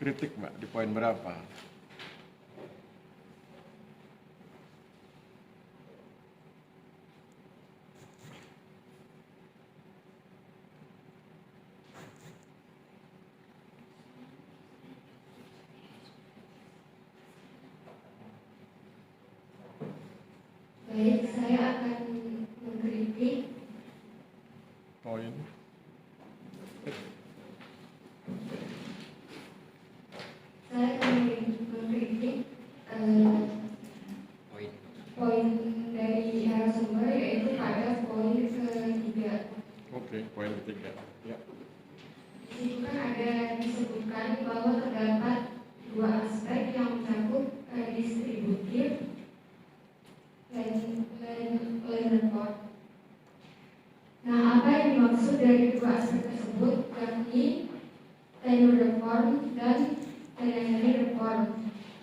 kritik Mbak di poin berapa? Baik, saya akan mengkritik Poin. poin dari narasumber, yaitu pada poin ketiga. Oke, poin ketiga. Ya. Di situ kan ada disebutkan bahwa terdapat dua aspek yang mencakup distributif land report. Nah, apa yang dimaksud dari dua aspek tersebut, yakni tenure reform dan tenure reform,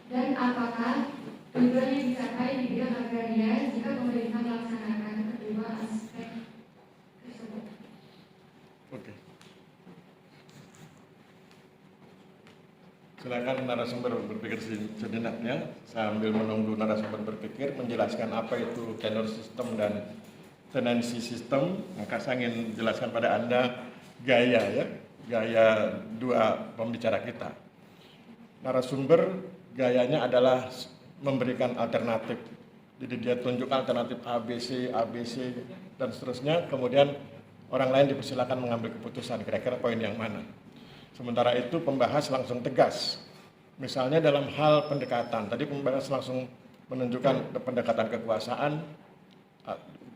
dan apakah tujuan yang dicapai di bidang agraria jika pemerintah melaksanakan kedua aspek tersebut. Oke. Silakan narasumber berpikir sejenak ya, sambil menunggu narasumber berpikir menjelaskan apa itu tenure system dan tenancy system. Maka saya ingin jelaskan pada Anda gaya dua pembicara kita. narasumber gayanya adalah memberikan alternatif. Jadi dia tunjuk alternatif ABC, dan seterusnya, kemudian orang lain dipersilakan mengambil keputusan kira-kira poin yang mana. Sementara itu pembahas langsung tegas. Misalnya dalam hal pendekatan, tadi pembahas langsung menunjukkan pendekatan kekuasaan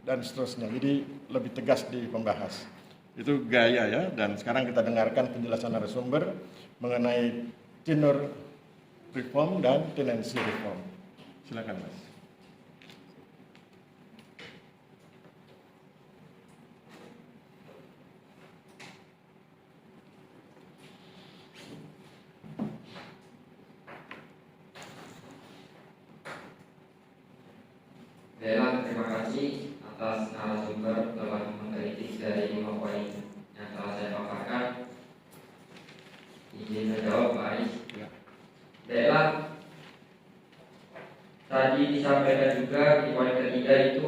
dan seterusnya. Jadi lebih tegas di pembahas. Itu gaya ya, dan sekarang kita dengarkan penjelasan narasumber mengenai tenure reform dan tenancy reform. Silakan Mas. Baiklah, terima kasih atas narasumber telah mengkritik dari 5 poin yang telah saya paparkan. Izin menjawab Pak Aris. Baiklah, tadi disampaikan juga di poin ketiga itu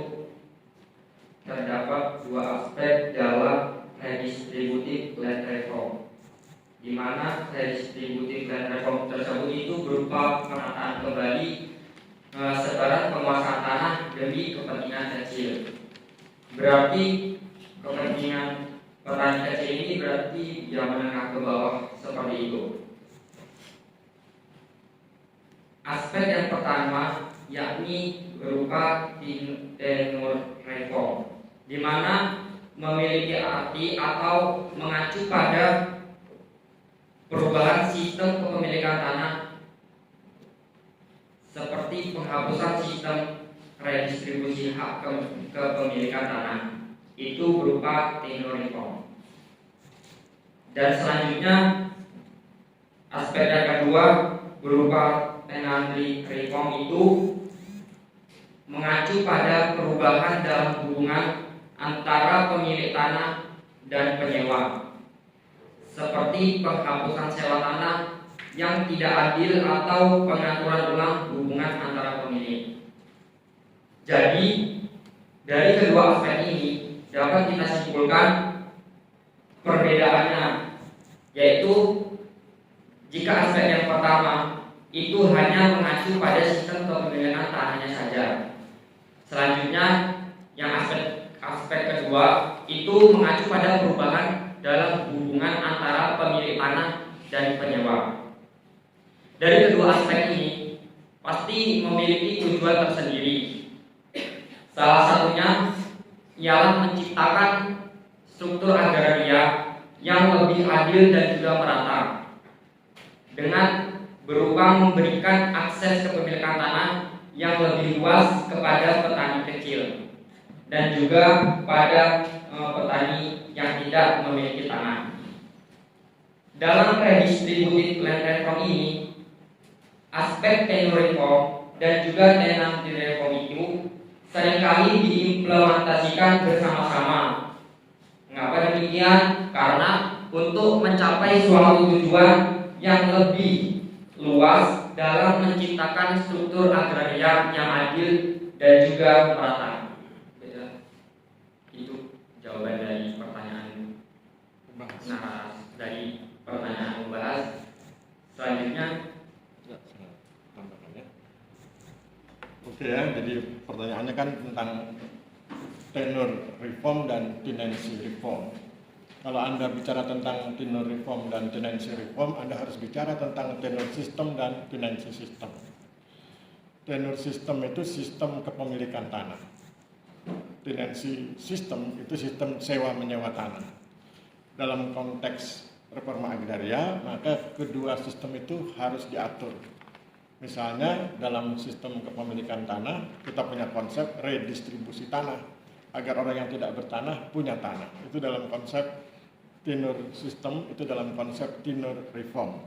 terdapat 2 aspek dalam redistributive land reform, di mana redistributive land reform tersebut itu berupa penataan kembali sebaran penguasaan tanah demi kepentingan kecil. Berarti kepentingan petani kecil ini berarti yang menengah ke bawah seperti itu. Aspek yang pertama yakni berupa tenure reform, di mana memiliki arti atau mengacu pada perubahan sistem kepemilikan tanah seperti penghapusan sistem redistribusi hak kepemilikan tanah, itu berupa tenure reform. Dan selanjutnya aspek yang kedua berupa tenancy reform, itu mengacu pada perubahan dalam hubungan antara pemilik tanah dan penyewa, seperti penghapusan sewa tanah yang tidak adil atau pengaturan ulang hubungan antara pemilik. Jadi dari kedua aspek ini dapat kita simpulkan perbedaannya, yaitu jika aspek yang pertama itu hanya mengacu pada sistem kepemilikan tanahnya saja. Selanjutnya yang aspek kedua itu mengacu pada perubahan dalam hubungan antara pemilik tanah dan penyewa. Dari kedua aspek ini pasti memiliki tujuan tersendiri. Salah satunya ialah menciptakan struktur agraria yang lebih adil dan juga merata, dengan berupa memberikan akses kepemilikan tanah yang lebih luas kepada petani kecil dan juga pada petani yang tidak memiliki tanah. Dalam redistributive land reform ini, aspek tenure reform dan juga tenancy reform itu seringkali diimplementasikan bersama-sama. Mengapa demikian? Karena untuk mencapai suatu tujuan yang lebih luas dalam menciptakan struktur agraria yang adil dan juga merata. Itu jawaban dari pertanyaan dari pertanyaan membahas. Selanjutnya. Oke ya, jadi pertanyaannya kan tentang tenure reform dan tenancy reform. Kalau Anda bicara tentang tenure reform dan tenancy reform, Anda harus bicara tentang tenure system dan tenancy system. Tenure system itu sistem kepemilikan tanah. Tenancy system itu sistem sewa menyewa tanah. Dalam konteks reforma agraria, maka kedua sistem itu harus diatur. Misalnya dalam sistem kepemilikan tanah, kita punya konsep redistribusi tanah, agar orang yang tidak bertanah punya tanah. Itu dalam konsep tenure system, itu dalam konsep tenure reform.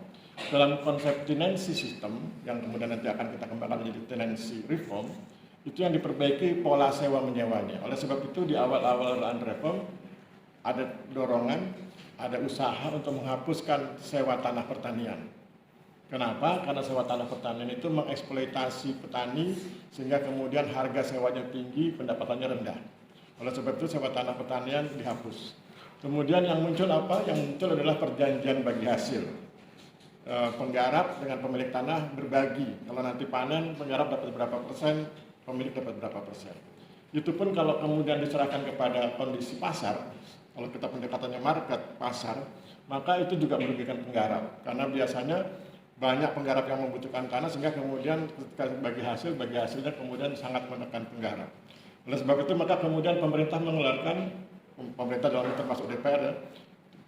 Dalam konsep tenancy system, yang kemudian nanti akan kita kembangkan menjadi tenancy reform, itu yang diperbaiki pola sewa menyewanya. Oleh sebab itu di awal-awal land reform ada dorongan, ada usaha untuk menghapuskan sewa tanah pertanian. Kenapa? Karena sewa tanah pertanian itu mengeksploitasi petani sehingga kemudian harga sewanya tinggi, pendapatannya rendah. Oleh sebab itu sewa tanah pertanian dihapus. Kemudian yang muncul apa? Yang muncul adalah perjanjian bagi hasil. penggarap dengan pemilik tanah berbagi. Kalau nanti panen, penggarap dapat berapa persen, pemilik dapat berapa persen. Itu pun kalau kemudian diserahkan kepada kondisi pasar, kalau kita pendekatannya market, pasar, maka itu juga merugikan penggarap. Karena biasanya banyak penggarap yang membutuhkan tanah sehingga kemudian ketika bagi hasilnya kemudian sangat menekan penggarap. Oleh sebab itu maka kemudian pemerintah mengeluarkan, pemerintah dalam termasuk DPR ya,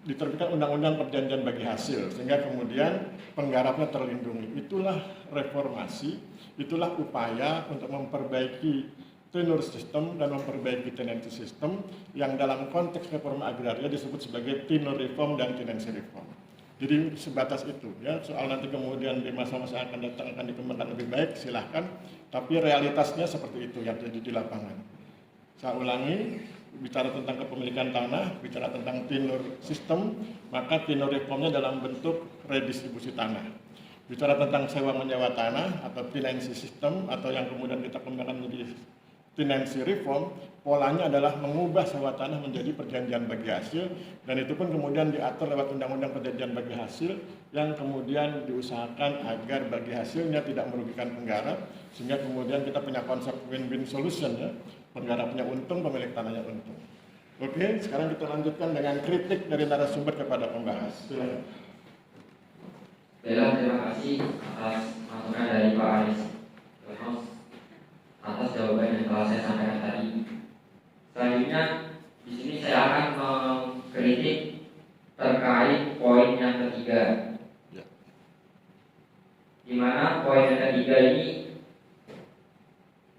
diterbitkan undang-undang perjanjian bagi hasil sehingga kemudian penggarapnya terlindungi. Itulah reformasi, itulah upaya untuk memperbaiki tenure system dan memperbaiki tenancy system yang dalam konteks reforma agraria disebut sebagai tenure reform dan tenancy reform. Jadi sebatas itu ya, soal nanti kemudian di masa-masa akan datang akan dikembangkan lebih baik silahkan, tapi realitasnya seperti itu yang terjadi di lapangan. Saya ulangi, bicara tentang kepemilikan tanah, bicara tentang tenure system, maka tenure reformnya dalam bentuk redistribusi tanah. Bicara tentang sewa menyewa tanah atau tenancy system atau yang kemudian kita kembangkan menjadi tenancy reform, polanya adalah mengubah sewa tanah menjadi perjanjian bagi hasil, dan itu pun kemudian diatur lewat undang-undang perjanjian bagi hasil yang kemudian diusahakan agar bagi hasilnya tidak merugikan penggarap, sehingga kemudian kita punya konsep win-win solution ya, penggarapnya untung, pemilik tanahnya untung. Oke, sekarang kita lanjutkan dengan kritik dari narasumber kepada pembahas. Silakan. Terima kasih atas masukan dari Pak Aris atas jawaban yang telah saya sampaikan tadi. Selanjutnya, di sini saya akan mengkritik terkait poin yang ketiga, di mana poin yang ketiga ini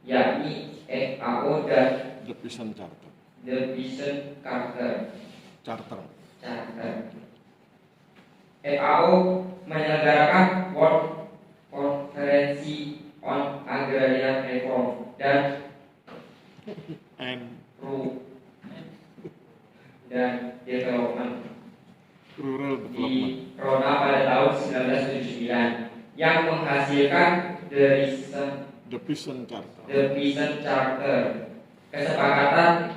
yakni FAO dan The Peasant Charter. Charter. FAO menyelenggarakan World Conference on Agrarian Reform dan Development Rural di Development Rona pada tahun 1979 yang menghasilkan The Peasant Charter. Kesepakatan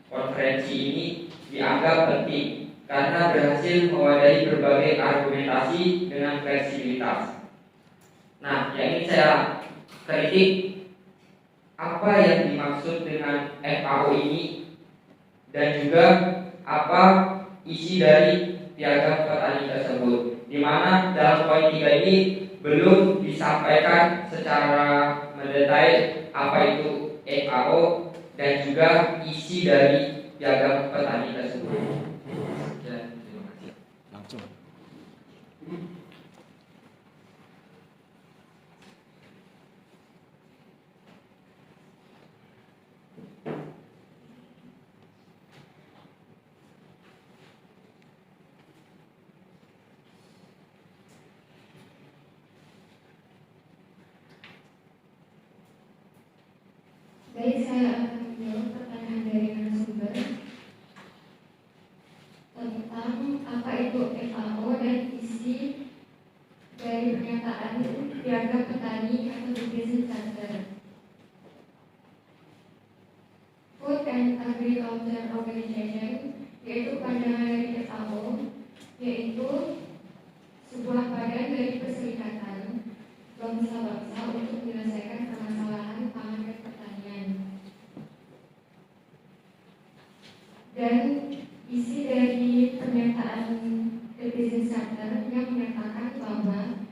konferensi ini dianggap penting karena berhasil mewadahi berbagai argumentasi dengan fleksibilitas. Nah, yang ingin saya kritik, apa yang dimaksud dengan FAO ini dan juga apa isi dari piagam petani tersebut, di mana dalam poin 3 ini belum disampaikan secara mendetail apa itu FAO dan juga isi dari piagam petani tersebut. Langsung. Baik, saya akan menjawab pertanyaan dari narasumber tentang apa itu FAO dan isi dari pernyataan piagam petani atau The Peasant Charter. Food and Agriculture Organization, yaitu pandangan dari FAO, yaitu sebuah badan dari perserikatan bangsa-bangsa untuk menyelesaikan permasalahan pangan dan pertanian. Dan isi dari pernyataan The Peasant Charter yang menyatakan bahwa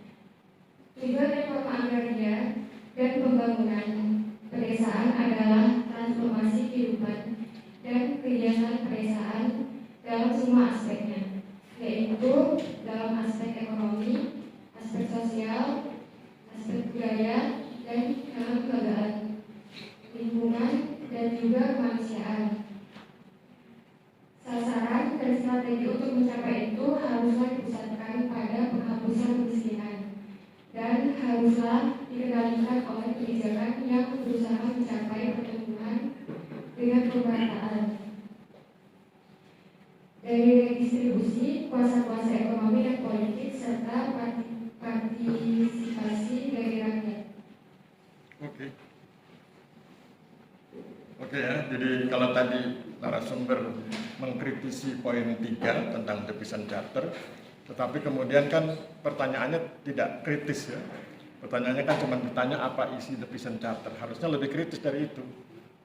tujuan reforma agraria dan pembangunan pedesaan adalah transformasi kehidupan dan kegiatan pedesaan dalam semua aspeknya, yaitu dalam aspek ekonomi, aspek sosial, aspek budaya, dan dalam kelembagaan lingkungan dan juga kemanusiaan. Sasaran dan strategi untuk mencapai itu haruslah dipusatkan pada penghapusan kemiskinan dan haruslah dikendalikan oleh kebijakan yang berusaha mencapai pertumbuhan dengan pemerataan. Dari redistribusi kuasa-kuasa ekonomi dan politik serta partisipasi dari rakyat. Oke ya, jadi kalau tadi narasumber mengkritisi poin 3 tentang deficient charter, tetapi kemudian kan pertanyaannya tidak kritis ya. Pertanyaannya kan cuma ditanya apa isi deficient charter, harusnya lebih kritis dari itu.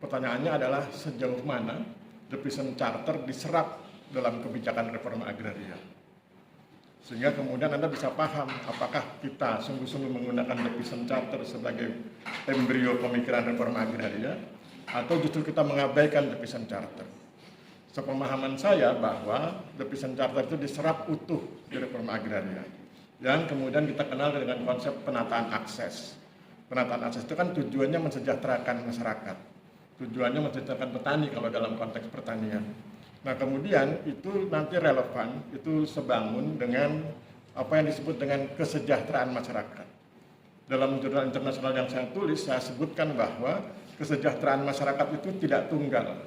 Pertanyaannya adalah sejauh mana deficient charter diserap dalam kebijakan reforma agraria. Sehingga kemudian Anda bisa paham apakah kita sungguh-sungguh menggunakan deficient charter sebagai embrio pemikiran reforma agraria atau justru kita mengabaikan deficient charter. Sepemahaman saya bahwa deficient charter itu diserap utuh di reforma agraria yang kemudian kita kenal dengan konsep penataan akses. Penataan akses itu kan tujuannya mensejahterakan masyarakat. Tujuannya mensejahterakan petani kalau dalam konteks pertanian. Nah kemudian itu nanti relevan, itu sebangun dengan apa yang disebut dengan kesejahteraan masyarakat. Dalam jurnal internasional yang saya tulis, saya sebutkan bahwa kesejahteraan masyarakat itu tidak tunggal.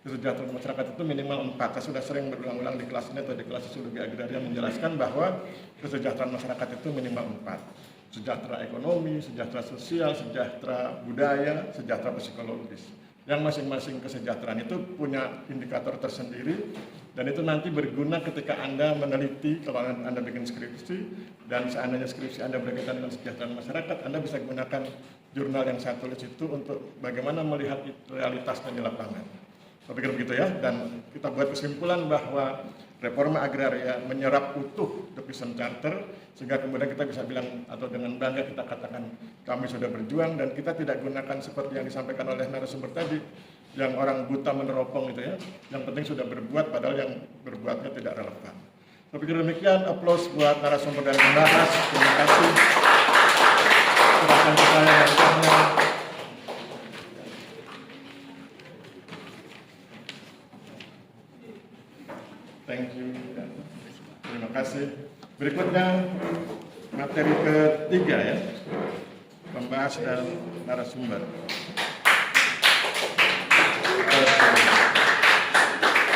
Kesejahteraan masyarakat itu minimal 4. Saya sudah sering berulang-ulang di kelas ini atau di kelas sosiologi agraria menjelaskan bahwa kesejahteraan masyarakat itu minimal 4. Sejahtera ekonomi, sejahtera sosial, sejahtera budaya, sejahtera psikologis. Yang masing-masing kesejahteraan itu punya indikator tersendiri dan itu nanti berguna ketika Anda meneliti, kalau Anda bikin skripsi dan seandainya skripsi Anda berkaitan dengan kesejahteraan masyarakat, Anda bisa gunakan jurnal yang saya tulis itu untuk bagaimana melihat realitasnya di lapangan. Saya pikir begitu ya, dan kita buat kesimpulan bahwa reforma agraria menyerap utuh deficient charter sehingga kemudian kita bisa bilang atau dengan bangga kita katakan kami sudah berjuang dan kita tidak gunakan seperti yang disampaikan oleh narasumber tadi yang orang buta meneropong itu ya, yang penting sudah berbuat padahal yang berbuatnya tidak relevan. Saya pikir demikian, aplaus buat narasumber dan pembahas. Terima kasih. Silakan saya naskahnya. Thank you. Terima kasih. Berikutnya materi ketiga ya, pembahas dan narasumber.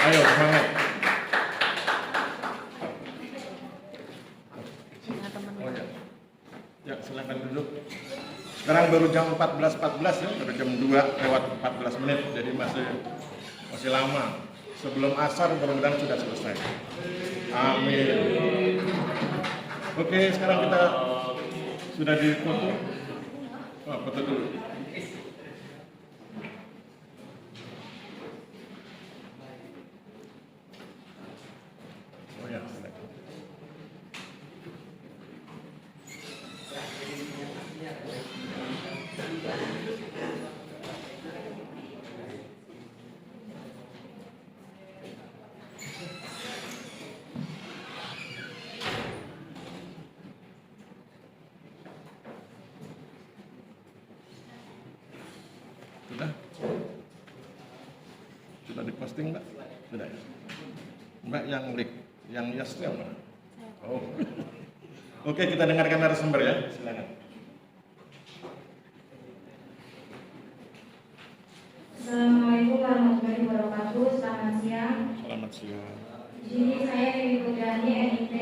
Ayo semangat. Oh ya, ya silakan duduk. Sekarang baru jam 14.14 ya, baru jam 2 lewat 14 menit, jadi masih lama. Sebelum asar mudah-mudahan sudah selesai. Amin. Oke, sekarang kita sudah di foto. Oh, foto dulu. Oh ya, silakan. Sudah diposting Mbak? Sudah ya? Mbak yang link, yang yasnya mana? Oh. Oke, kita dengarkan narasumber ya, silakan. Assalamualaikum warahmatullahi wabarakatuh. Selamat siang. Selamat siang. Di sini saya Dewi Pudrani NIP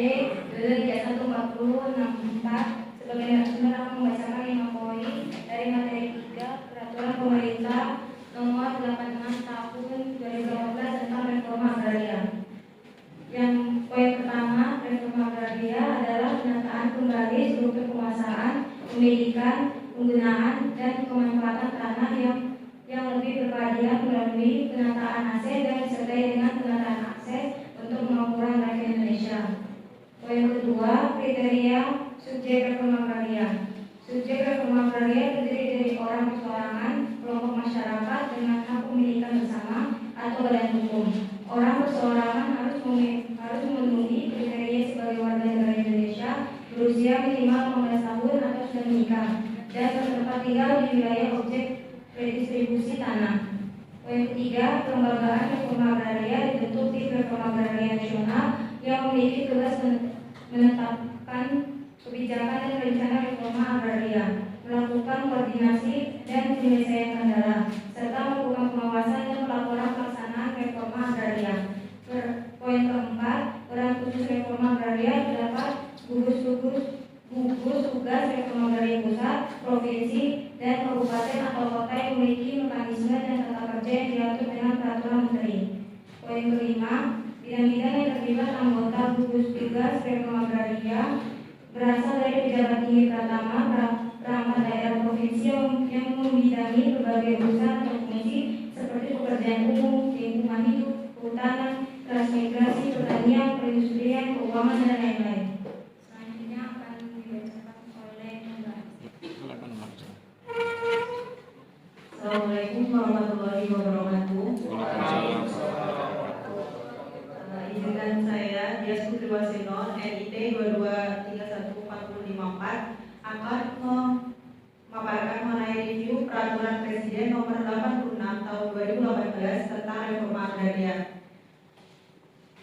Liga 14064 sebagai narasumber akan membacakan 5 poin dari materi 3 Peraturan Pemerintah Nomor 86 Tahun 2015 tentang Reforma Agraria. Yang poin pertama, reforma agraria adalah penataan kembali struktur penguasaan, pemilikan, penggunaan dan pemanfaatan tanah yang lebih berkeadilan melalui penataan aset dan disertai dengan penataan akses untuk kemakmuran rakyat Indonesia. Poin kedua, kriteria subjek reforma agraria. Subjek reforma agraria terdiri dari orang perseorangan, kelompok masyarakat dengan hak pemilikan bersama atau badan hukum. Orang perseorangan harus memenuhi kriteria sebagai warga negara Indonesia berusia minimal 15 tahun atau sudah menikah dan bertempat tinggal di wilayah objek redistribusi tanah. Poin ketiga, kelembagaan reforma agraria dibentuk tim reforma agraria nasional yang memiliki tugas menetapkan kebijakan dan rencana reforma agraria, melakukan koordinasi dan penyelesaian kendala, serta melakukan pengawasan dan pelaporan pelaksanaan reforma agraria. Poin keempat, peran khusus reforma agraria terdapat gugus tugas reforma agraria pusat, provinsi, dan kabupaten atau kota yang memiliki mekanisme dan tata kerja yang diatur dengan peraturan menteri. Poin kelima, bidang-bidang yang terlibat anggota gugus tugas reforma agraria berasal dari pejabat tinggi pratama, perangkat daerah provinsi yang membidangi berbagai urusan atau fungsi seperti pekerjaan umum, lingkungan hidup, kehutanan, transmigrasi, pertanian, perindustrian, keuangan, dan lain-lain. Selanjutnya akan dibacakan oleh Mbak. Assalamualaikum warahmatullahi wabarakatuh. Izinkan saya, Dias Putri Wasino, NIT 2231454 akan memaparkan mengenai review Peraturan Presiden Nomor 86 Tahun 2018 tentang reforma agraria.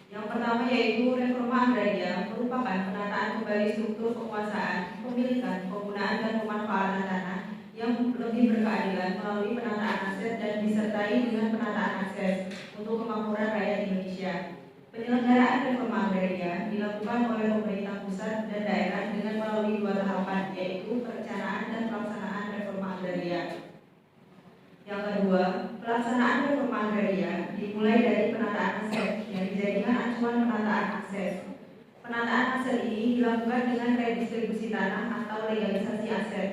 Yang pertama yaitu reforma agraria merupakan penataan kembali struktur penguasaan, pemilikan, penggunaan dan pemanfaatan tanah yang lebih berkeadilan melalui penataan aset dan disertai dengan penataan akses untuk kemakmuran rakyat Indonesia. Penyelenggaraan reforma agraria dilakukan oleh pemerintah pusat dan daerah dengan melalui dua tahapan, yaitu perencanaan dan pelaksanaan reforma agraria. Yang kedua, pelaksanaan reforma agraria dimulai dari penataan aset yang dijadikan acuan penataan akses. Penataan aset ini dilakukan dengan redistribusi tanah atau legalisasi aset.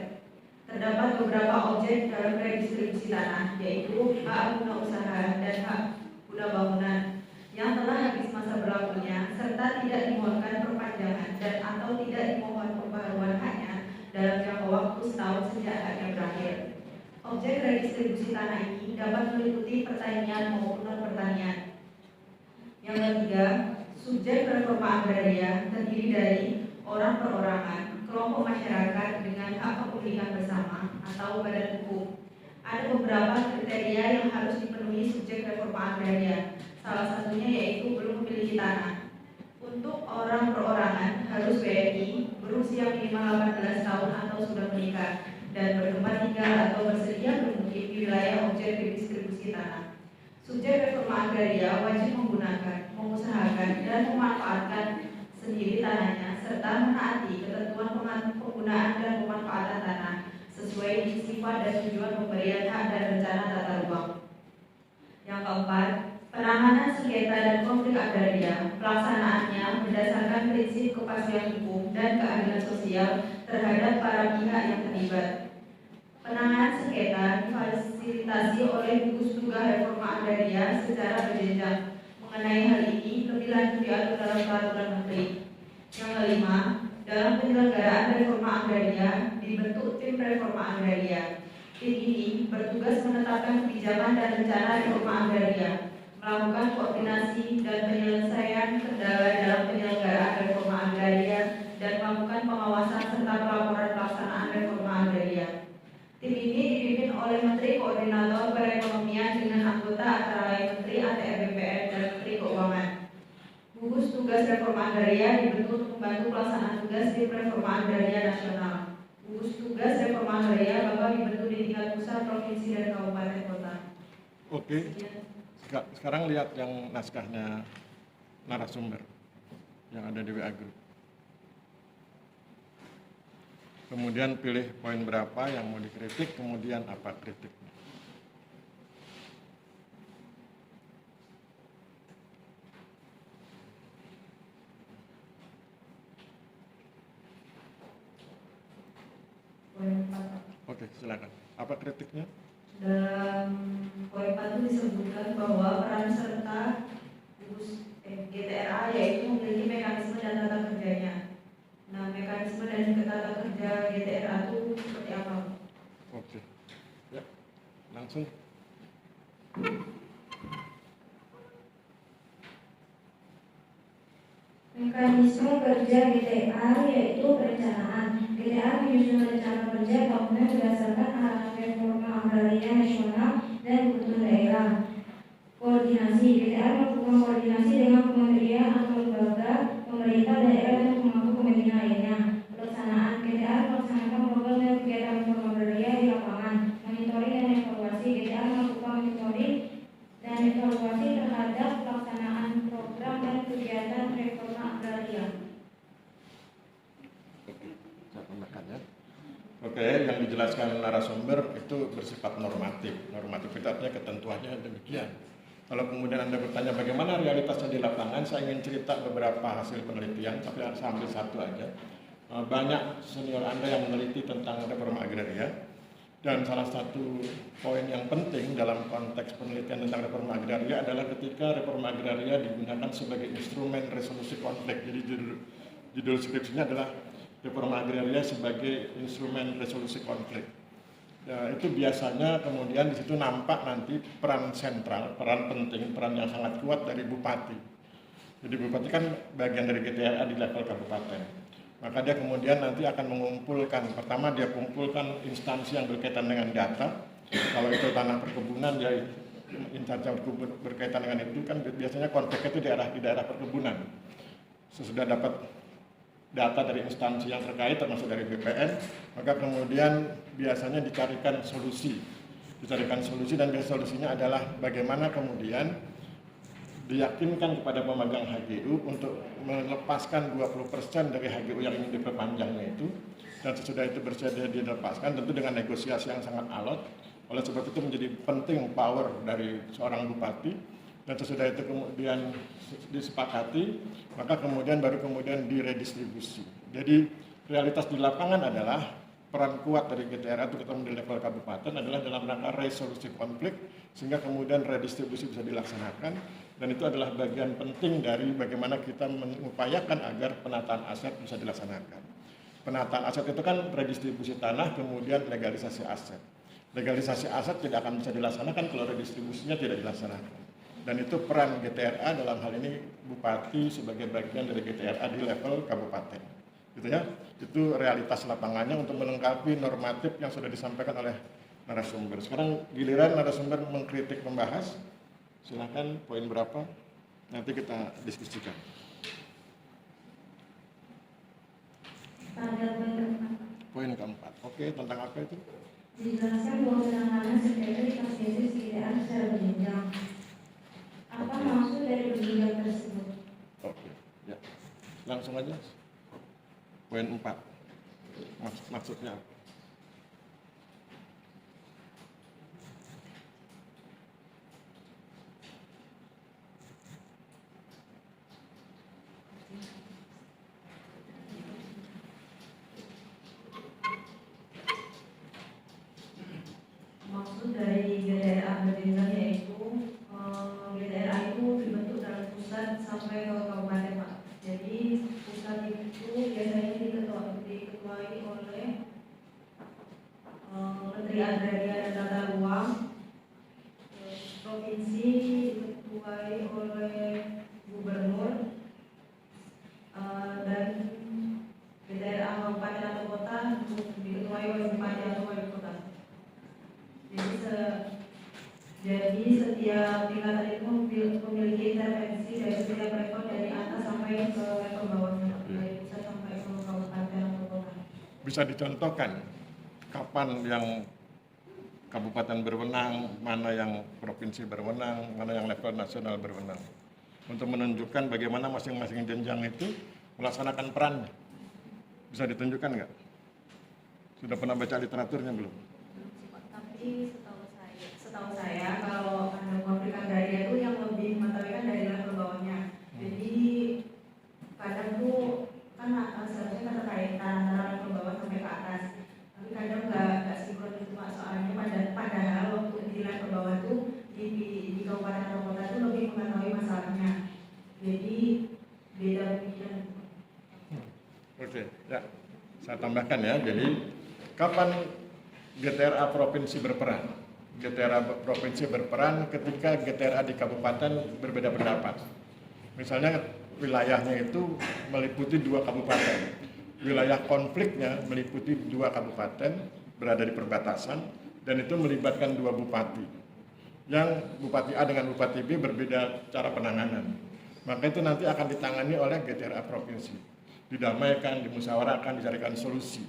Terdapat beberapa objek dalam redistribusi tanah, yaitu hak guna usaha dan hak guna bangunan yang telah habis masa berlakunya serta tidak dimohonkan perpanjangan dan atau tidak dimohon pembaruan haknya dalam jangka waktu setahun sejak haknya berakhir. Objek redistribusi tanah ini dapat meliputi pertanian maupun non-pertanian. Yang ketiga, subjek reforma agraria terdiri dari orang perorangan, kelompok masyarakat dengan hak kepemilikan bersama atau badan hukum. Ada beberapa kriteria yang harus dipenuhi subjek reforma agraria. Salah satunya yaitu belum memiliki tanah. Untuk orang perorangan harus WNI, berusia minimal 18 tahun atau sudah menikah dan bertempat tinggal atau bersedia bermukim di wilayah objek redistribusi tanah. Subjek reforma agraria wajib menggunakan, mengusahakan dan memanfaatkan sendiri tanahnya serta menaati ketentuan penggunaan dan pemanfaatan tanah sesuai sifat dan tujuan pemberian hak dan rencana tata ruang. Yang keempat, penanganan sengketa dan konflik agraria, pelaksanaannya berdasarkan prinsip kepastian hukum dan keadilan sosial terhadap para pihak yang terlibat. Penanganan sengketa difasilitasi oleh gugus tugas reforma agraria secara berjenjang. Mengenai hal ini lebih lanjut diatur dalam peraturan menteri. Yang kelima, dalam penyelenggaraan reforma agraria dibentuk tim reforma agraria. Tim ini bertugas menetapkan kebijakan dan rencana reforma agraria, melakukan koordinasi dan penyelesaian kendala dalam penyelenggaraan reforma agraria, dan melakukan pengawasan serta pelaporan pelaksanaan reforma agraria. Tim ini dipimpin oleh Menteri Koordinator Perekonomian dengan anggota antara lain Menteri ATR BPN dan Menteri Keuangan. Gugus tugas reforma agraria dibentuk untuk membantu pelaksanaan tugas tim reforma agraria nasional. Gugus tugas reforma agraria bakal dibentuk di tingkat pusat, provinsi, dan kabupaten kota. Oke. Sekarang lihat yang naskahnya narasumber yang ada di WA Group. Kemudian pilih poin berapa yang mau dikritik, kemudian apa kritiknya. Poin 4. Oke, silakan. Apa kritiknya? Dalam poin 4 itu disebutkan bahwa peran serta GTRA yaitu memiliki mekanisme dan tata kerjanya. Nah, mekanisme dan tata kerja GTRA itu seperti apa? Oke. Ya, langsung. Mekanisme kerja GTRA yaitu perencanaan. GTRA menyusun rencana kerja bangunan berdasarkan arahan reforma agraria nasional dan kebutuhan daerah. Koordinasi GTRA melakukan koordinasi dengan kementerian atau lembaga pemerintah daerah dan pemangku kepentingan lainnya. Pelaksanaan GTRA melaksanakan program dan kegiatan reforma agraria di lapangan. Monitoring dan evaluasi GTRA melakukan monitoring dan evaluasi terhadap pelaksanaan program dan kegiatan reforma agraria. Oke, saya tambahkan ya. Oke, yang dijelaskan narasumber itu bersifat normatif. Normatif itu artinya ketentuannya demikian. Kalau kemudian Anda bertanya bagaimana realitasnya di lapangan, saya ingin cerita beberapa hasil penelitian, tapi saya ambil satu aja. Banyak senior Anda yang meneliti tentang reforma agraria, dan salah satu poin yang penting dalam konteks penelitian tentang reforma agraria adalah ketika reforma agraria digunakan sebagai instrumen resolusi konflik. Jadi judul skripsinya adalah reforma agraria sebagai instrumen resolusi konflik. Ya, itu biasanya kemudian di situ nampak nanti peran sentral, peran penting, peran yang sangat kuat dari bupati. Jadi bupati kan bagian dari GTRA di level kabupaten. Maka dia kemudian nanti akan mengumpulkan, pertama dia kumpulkan instansi yang berkaitan dengan data. Kalau itu tanah perkebunan, dia instansi yang berkaitan dengan itu kan biasanya konfliknya itu di daerah perkebunan. Sesudah dapat data dari instansi yang terkait termasuk dari BPN, maka kemudian biasanya dicarikan solusi dan biasanya solusinya adalah bagaimana kemudian diyakinkan kepada pemegang HGU untuk melepaskan 20% dari HGU yang ingin diperpanjangnya itu, dan sesudah itu bersedia dilepaskan tentu dengan negosiasi yang sangat alot. Oleh sebab itu menjadi penting power dari seorang bupati. Dan sesudah itu kemudian disepakati, maka kemudian baru kemudian diredistribusi. Jadi realitas di lapangan adalah peran kuat dari GTRA terutama di level kabupaten adalah dalam rangka resolusi konflik sehingga kemudian redistribusi bisa dilaksanakan, dan itu adalah bagian penting dari bagaimana kita mengupayakan agar penataan aset bisa dilaksanakan. Penataan aset itu kan redistribusi tanah kemudian legalisasi aset. Legalisasi aset tidak akan bisa dilaksanakan kalau redistribusinya tidak dilaksanakan. Dan itu peran GTRA dalam hal ini bupati sebagai bagian dari GTRA di level kabupaten. Gitu ya. Itu realitas lapangannya untuk melengkapi normatif yang sudah disampaikan oleh narasumber. Sekarang giliran narasumber mengkritik membahas. Silakan poin berapa? Nanti kita diskusikan. Pada Poin keempat. Oke, tentang apa itu? dijelaskan bahwa penanganan sengketa di kasus GTRA secara berjenjang. Apa maksud dari berjenjang tersebut? Oke, ya. Langsung aja. Poin 4. Maksudnya apa? Maksud dari GTRA berjenjang yaitu GTRA itu dibentuk dari pusat sampai ke kabupaten, Pak. Jadi pusat itu biasanya diketuai oleh Menteri Agraria dan Tata Ruang, provinsi diketuai oleh gubernur, dan GTRA kabupaten atau kota diketuai oleh bupati atau wali kota. Jadi setiap tingkatan itu memiliki intervensi dari setiap level dari atas sampai ke level bawahnya, dari pusat sampai ke kabupaten atau kota. Bisa dicontohkan kapan yang kabupaten berwenang, mana yang provinsi berwenang, mana yang level nasional berwenang, untuk menunjukkan bagaimana masing-masing jenjang itu melaksanakan perannya. Bisa ditunjukkan nggak? Sudah pernah baca literaturnya belum? Tapi setahu saya kalau ada konflik agraria itu yang lebih mengetahui kan dari level bawahnya. Jadi kadang tuh kan seharusnya keterkaitan antara level bawah sampai ke atas. Tapi kadang nggak sinkron itu, Pak. Soalnya padahal waktu di level bawah tuh di kabupaten atau kota itu lebih mengetahui masalahnya. Jadi beda pemikiran. Oke, ya. Saya tambahkan ya. Jadi kapan GTRA provinsi berperan? GTRA provinsi berperan ketika GTRA di kabupaten berbeda pendapat. Misalnya wilayahnya itu meliputi 2 kabupaten. Wilayah konfliknya meliputi 2 kabupaten berada di perbatasan dan itu melibatkan 2 bupati. Yang bupati A dengan bupati B berbeda cara penanganan. Maka itu nanti akan ditangani oleh GTRA provinsi. Didamaikan, dimusyawarahkan, dicarikan solusi.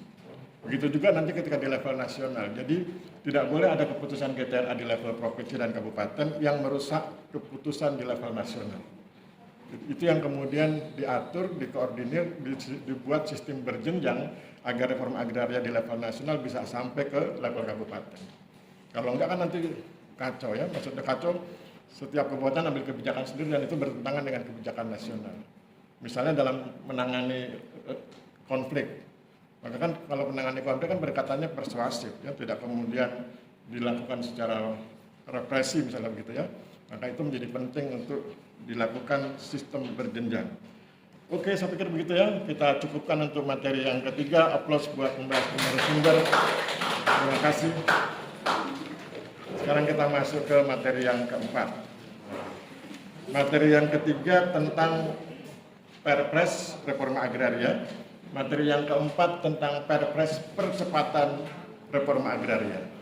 Begitu juga nanti ketika di level nasional. Jadi tidak boleh ada keputusan GTRA di level provinsi dan kabupaten yang merusak keputusan di level nasional. Itu yang kemudian diatur, dikoordinir, dibuat sistem berjenjang agar reforma agraria di level nasional bisa sampai ke level kabupaten. Kalau enggak kan nanti kacau ya, maksudnya kacau, setiap kabupaten ambil kebijakan sendiri dan itu bertentangan dengan kebijakan nasional. Misalnya dalam menangani konflik, maka kan kalau menangani konflik kan berkatanya persuasif, ya, tidak kemudian dilakukan secara represi misalnya begitu ya. Maka itu menjadi penting untuk dilakukan sistem berjenjang. Oke, saya pikir begitu ya. Kita cukupkan untuk materi yang ketiga. Aplaus buat pembahas narasumber. Terima kasih. Sekarang kita masuk ke materi yang keempat. Materi yang ketiga tentang Perpres Reforma Agraria. Materi yang keempat tentang Perpres Percepatan Reforma Agraria.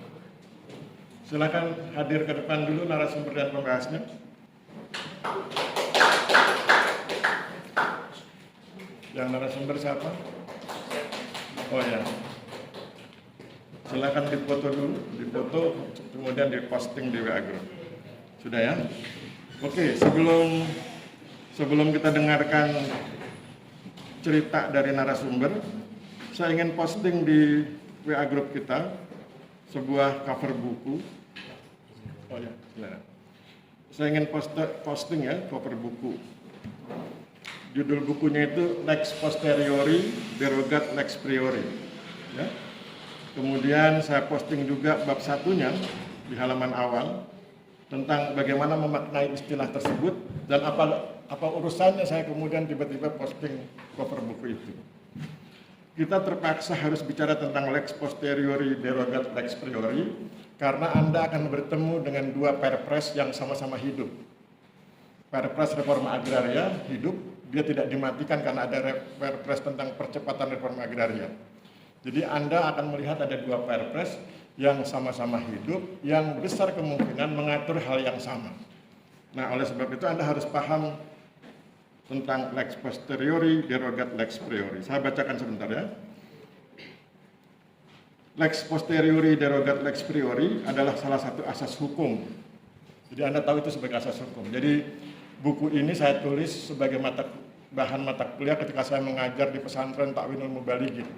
Silakan hadir ke depan dulu narasumber dan pembahasnya. Yang narasumber siapa? Oh ya. Silakan difoto dulu, difoto kemudian diposting di WA Group. Sudah ya? Oke, sebelum kita dengarkan cerita dari narasumber, saya ingin posting di WA Group kita sebuah cover buku. Oh ya, silakan. Saya ingin posting ya cover buku. Judul bukunya itu Lex Posteriori Derogat Lex Priori. Ya. Kemudian saya posting juga bab satunya di halaman awal tentang bagaimana memaknai istilah tersebut dan apa urusannya saya kemudian tiba-tiba posting cover buku itu. Kita terpaksa harus bicara tentang Lex Posteriori Derogat Lex Priori karena Anda akan bertemu dengan dua perpres yang sama-sama hidup. Perpres Reforma Agraria hidup, dia tidak dimatikan karena ada perpres tentang percepatan reforma agraria. Jadi Anda akan melihat ada dua perpres yang sama-sama hidup, yang besar kemungkinan mengatur hal yang sama. Nah, oleh sebab itu Anda harus paham tentang Lex Posteriori Derogat Lex Priori. Saya bacakan sebentar ya. Lex Posteriori Derogat Lex Priori adalah salah satu asas hukum. Jadi Anda tahu itu sebagai asas hukum. Jadi buku ini saya tulis sebagai bahan mata kuliah ketika saya mengajar di pesantren Ta'winul Mubalighin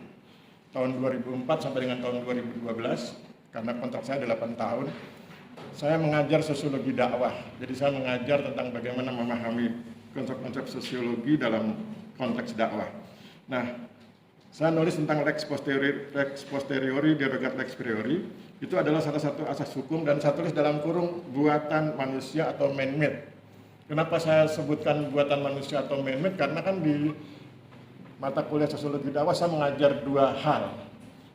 tahun 2004 sampai dengan tahun 2012. Karena kontrak saya 8 tahun. Saya mengajar sosiologi dakwah. Jadi saya mengajar tentang bagaimana memahami konsep-konsep sosiologi dalam konteks dakwah. Nah, saya nulis tentang Lex Posteriori Derogat Lex Priori. Itu adalah salah satu asas hukum dan saya tulis dalam kurung buatan manusia atau man-made. Kenapa saya sebutkan buatan manusia atau man-made? Karena kan di mata kuliah sosiologi dakwah saya mengajar dua hal.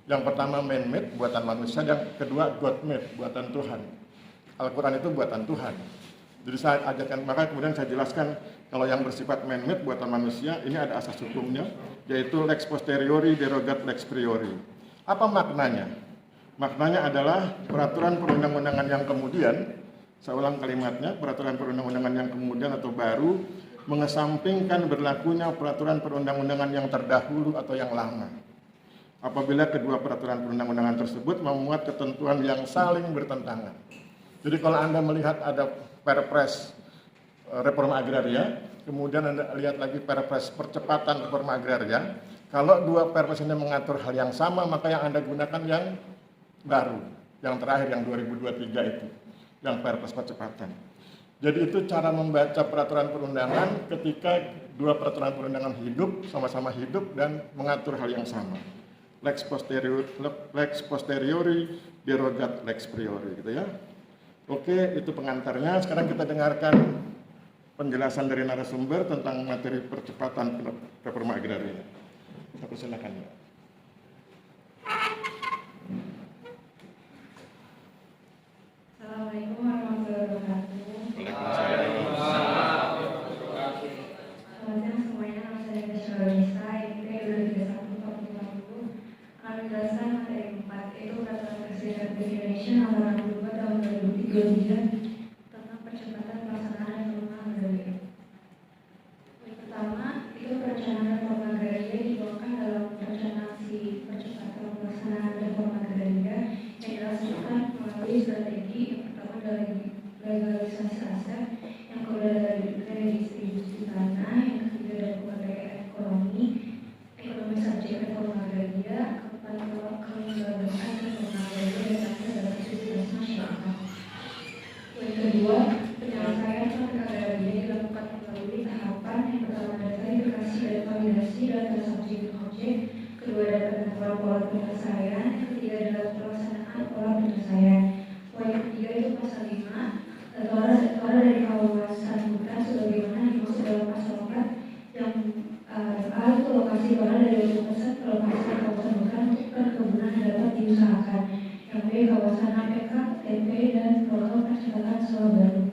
Yang pertama man-made, buatan manusia, yang kedua God-made, buatan Tuhan. Al-Quran itu buatan Tuhan. Jadi saya ajarkan, maka kemudian saya jelaskan kalau yang bersifat man-made buatan manusia, ini ada asas hukumnya, yaitu Lex Posteriori Derogat Lex Priori. Apa maknanya? Maknanya adalah peraturan perundang-undangan yang kemudian, saya ulang kalimatnya, peraturan perundang-undangan yang kemudian atau baru, mengesampingkan berlakunya peraturan perundang-undangan yang terdahulu atau yang lama. Apabila kedua peraturan perundang-undangan tersebut memuat ketentuan yang saling bertentangan. Jadi kalau Anda melihat ada Perpres Reforma Agraria, kemudian Anda lihat lagi Perpres Percepatan Reforma Agraria, kalau dua Perpres ini mengatur hal yang sama, maka yang Anda gunakan yang baru, yang terakhir, yang 2023 itu, yang Perpres Percepatan. Jadi itu cara membaca peraturan perundangan ketika dua peraturan perundangan hidup, sama-sama hidup dan mengatur hal yang sama. Lex Posteriori Derogat Lex Priori, gitu ya. Oke, itu pengantarnya. Sekarang kita dengarkan penjelasan dari narasumber tentang materi percepatan reforma agraria. Aku silakan. Assalamualaikum warahmatullahi wabarakatuh. Waalaikumsalam. Selamat semuanya, nama saya Desya Nisa, IPK 2021 akan menjelaskan materi 4, yaitu Peraturan Presiden Republik Indonesia Nomor 62 Tahun 2023 tentang percepatan pelaksanaan reforma agraria. Yang pertama, itu perencanaan reforma agraria dituangkan dalam perencanaan percepatan pelaksanaan reforma agraria yang dilaksanakan melalui strategi yang pertama dari legalisasi aset, yang kedua dari redistribusi tanah, yang ketiga dari pemberdayaan ekonomi subjek reforma agraria, keempat kelembagaan reforma agraria, dan terakhir adalah fasilitas besar kawasan hutan untuk perkebunan yang dapat diusahakan, yang B. kawasan APK, TP, dan protokol percepatan sawah baru.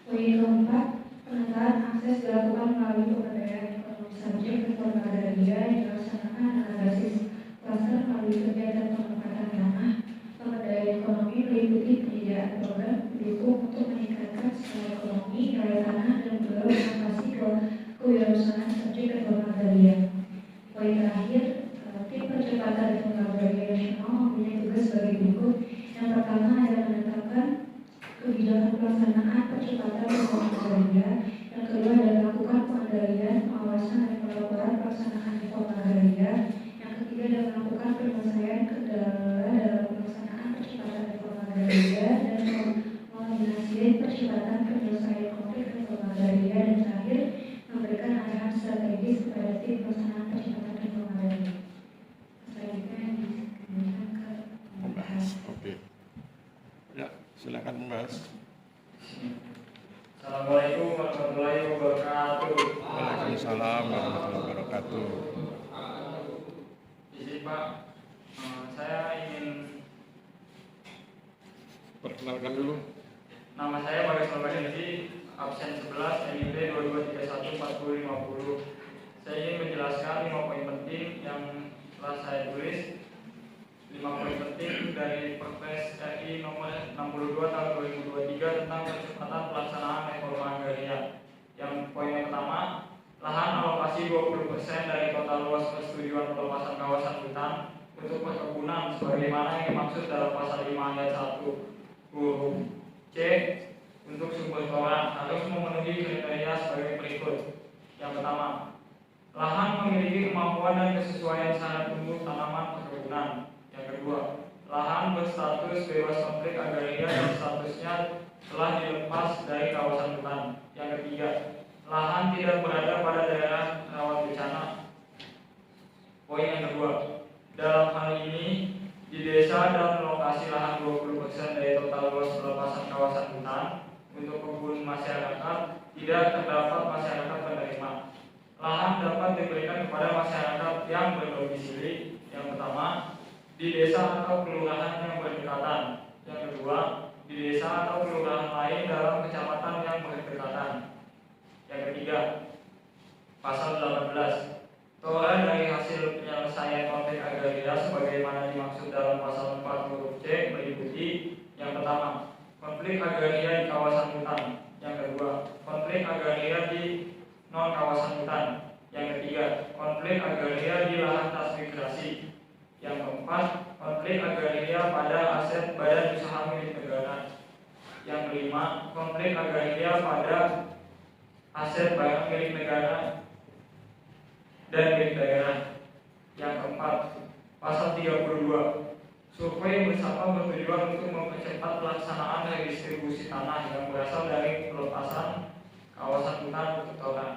Poin keempat, penataan akses dilakukan melalui pemberdayaan ekonomi subjek reforma agraria yang dilaksanakan dengan basis klaster melalui kegiatan penempatan tanah. Pemberdayaan ekonomi meliputi penyediaan program pendukung untuk meningkatkan skala ekonomi, nilai tanah, dan mendorong inovasi kewirausahaan subjek reforma agraria. Poin terakhir, tim percepatan reforma agraria nasional mempunyai tugas sebagai berikut. Yang pertama adalah menetapkan kebijakan pelaksanaan percepatan reforma agraria. Yang kedua adalah melakukan pengendalian, pengawasan, dan pelaporan pelaksanaan reforma agraria. Yang ketiga adalah melakukan penyelesaian kendala dalam pelaksanaan percepatan reforma agraria dan mengoordinasikan percepatan penyelesaian konflik reforma agraria. Dan terakhir, memberikan arahan strategis kepada tim pelaksanaan percepatan reforma agraria. Selanjutnya digunakan ke pembahas. Oke. Ya, silakan membahas. Assalamualaikum warahmatullahi wabarakatuh. Waalaikumsalam warahmatullahi wabarakatuh. Izin Pak, saya ingin Perkenalkan dulu. nama saya Bagas Nurbaidi, absen 11 NIP 22314050. Saya ingin menjelaskan 5 poin penting yang telah saya tulis. 5 poin penting dari Perpres RI nomor 62 tahun 2023 tentang percepatan pelaksanaan reforma agraria. Yang poin yang pertama, lahan alokasi 20% dari total luas persetujuan pelepasan kawasan hutan untuk perkebunan sebagaimana yang dimaksud dalam pasal 5 ayat 1 huruf C untuk sumber toran harus memenuhi kriteria sebagai berikut. Yang pertama, lahan memiliki kemampuan dan kesesuaian syarat tumbuh tanaman perkebunan. Yang kedua, lahan berstatus bebas konflik agraria dan statusnya telah dilepas dari kawasan hutan. Yang ketiga, lahan tidak berada pada daerah rawan bencana. Poin yang kedua, dalam hal ini di desa dan lokasi lahan 20% dari total luas pelepasan kawasan hutan untuk kebun masyarakat tidak terdapat masyarakat penerima. Lahan dapat diberikan kepada masyarakat yang berdomisili. Yang pertama, di desa atau kelurahan yang berdekatan. Yang kedua, di desa atau kelurahan lain dalam kecamatan yang berdekatan. Yang ketiga, pasal 18. Toran dari hasil penyelesaian konflik agraria sebagaimana dimaksud dalam pasal 4 huruf C meliputi yang pertama, konflik agraria di kawasan hutan. Yang kedua, konflik agraria di non kawasan hutan. Yang ketiga, konflik agraria di lahan transmigrasi. Yang keempat, konflik agraria pada aset badan usaha milik negara. Yang kelima, konflik agraria pada aset barang milik negara dan milik daerah. Yang keempat, pasal 32. Survei bersama bertujuan untuk mempercepat pelaksanaan redistribusi tanah yang berasal dari pelepasan kawasan hutan untuk toran.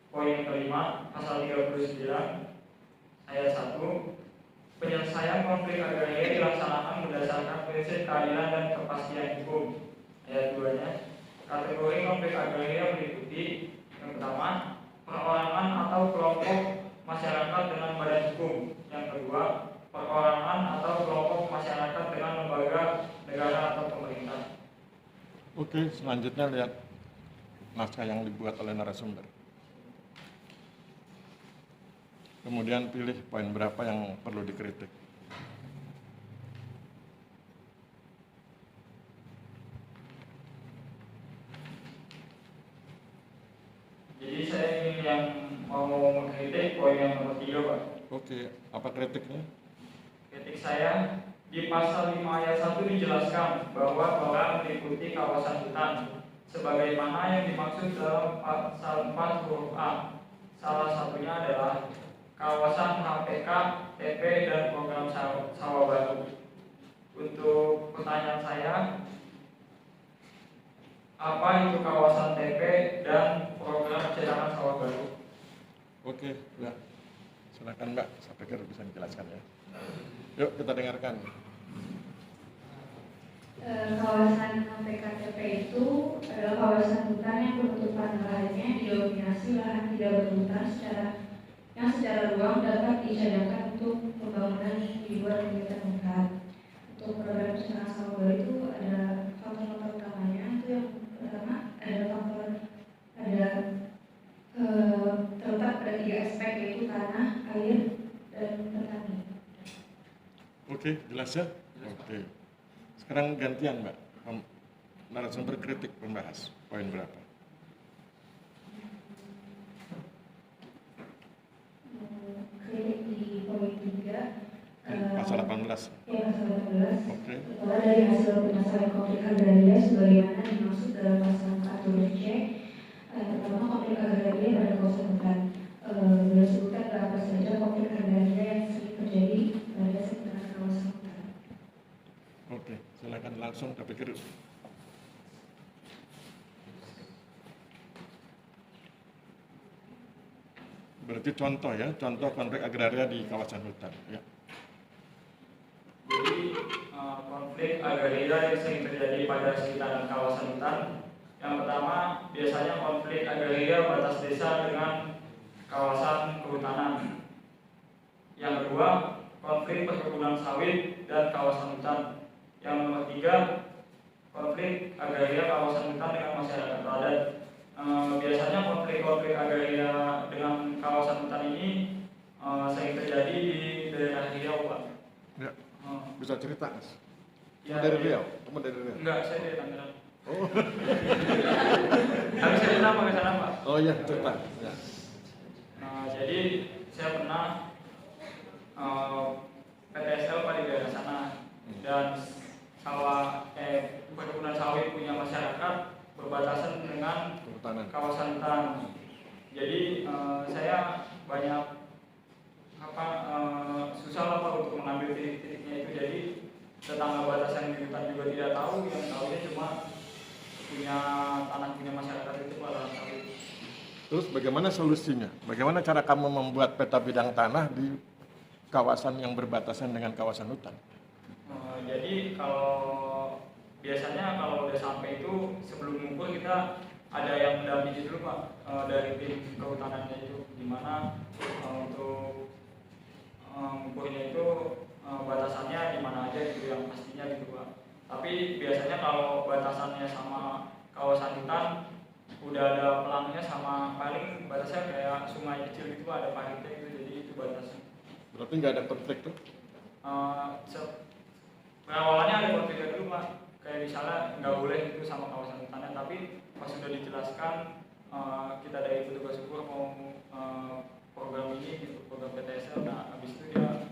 Poin yang kelima, pasal 39 ayat 1. Penyelesaian konflik agraria dilaksanakan berdasarkan prinsip keadilan dan kepastian hukum. Ayat 2-nya, kategori konflik agraria meliputi yang pertama, perorangan atau kelompok masyarakat dengan badan hukum. Yang kedua, perorangan atau kelompok masyarakat dengan lembaga negara atau pemerintah. Oke, selanjutnya lihat naskah yang dibuat oleh narasumber. Kemudian pilih poin berapa yang perlu dikritik. Jadi saya ingin yang mau mengkritik poin yang nomor 3, Pak. Oke, apa kritiknya? Kritik saya, di pasal 5 ayat 1 dijelaskan bahwa toran meliputi kawasan hutan sebagaimana yang dimaksud dalam pasal 4 huruf A. Salah satunya adalah kawasan HPK, TP, dan program sawah baru. Untuk pertanyaan saya, apa itu kawasan TP dan program cadangan sawah baru? Oke, ya. Silakan Mbak, saya pikir bisa dijelaskan ya. Yuk kita dengarkan. Kawasan PKTP itu adalah kawasan hutan yang penutupan lahannya didominasi lahan tidak berhutan secara yang secara luang dapat dicadangkan untuk pembangunan di luar kegiatan negara. Untuk program pencernaan sawah baru itu ada faktor-faktor utamanya. Itu yang pertama ada faktor terletak pada 3 aspek, yaitu tanah, air, dan petani. Oke, jelas ya? Oke. Sekarang gantian Mbak, narasumber kritik membahas poin berapa? Kritik di poin 3. Pasal 18. Ya, pasal 18. Oke. Setelah dari hasil penyelesaian konflik agraria sebagaimana dimaksud dalam pasal 4 huruf C, pertama konflik agraria pada kawasan hutan. Beliau sebutkan apa saja konflik agraria yang sering terjadi pada sekitar kawasan hutan. Oke, silakan langsung. Saya pikir berarti contoh ya, contoh konflik agraria di kawasan hutan. Ya. Jadi konflik agraria yang sering terjadi pada sekitaran kawasan hutan. Yang pertama, biasanya konflik agraria batas desa dengan kawasan kehutanan. Yang kedua, konflik perkebunan sawit dan kawasan hutan. Yang nomor 3, konflik agraria kawasan hutan dengan masyarakat adat. Biasanya konflik-konflik agraria dengan kawasan hutan ini sering terjadi di daerah Riau, Pak. Ya. Bisa cerita, Mas? Ya, dari Riau? Kamu dari Riau? Enggak, saya dari Tangerang. Oh. Tapi saya pernah ke sana, Pak. Oh iya, cerita. Ya. Jadi saya pernah PTSL Pak di daerah sana, dan perkebunan sawit punya masyarakat berbatasan dengan kawasan hutan. Jadi saya banyak susah lah Pak untuk mengambil titik-titiknya itu. Jadi tetangga batasan di hutan juga tidak tahu, yang tahunya cuma punya tanah punya masyarakat itu Pak lahan sawit. Terus bagaimana solusinya? Bagaimana cara kamu membuat peta bidang tanah di kawasan yang berbatasan dengan kawasan hutan? Jadi biasanya kalau udah sampai itu, sebelum ngumpul kita ada yang mendampingi dulu Pak, dari tim kehutanannya itu, dimana untuk ngumpulnya itu batasannya di mana aja gitu yang pastinya gitu Pak. Tapi biasanya kalau batasannya sama kawasan hutan udah ada pelangnya, sama paling batasnya kayak sungai kecil gitu Pak, ada paritnya gitu, jadi itu batasnya. Berarti nggak ada konflik tuh? Awalnya ada konflik dulu Pak, kayak misalnya nggak boleh itu sama kawasan hutannya, tapi pas sudah dijelaskan kita dari petugas hukum mau program ini gitu, program PTSL, nah habis itu dia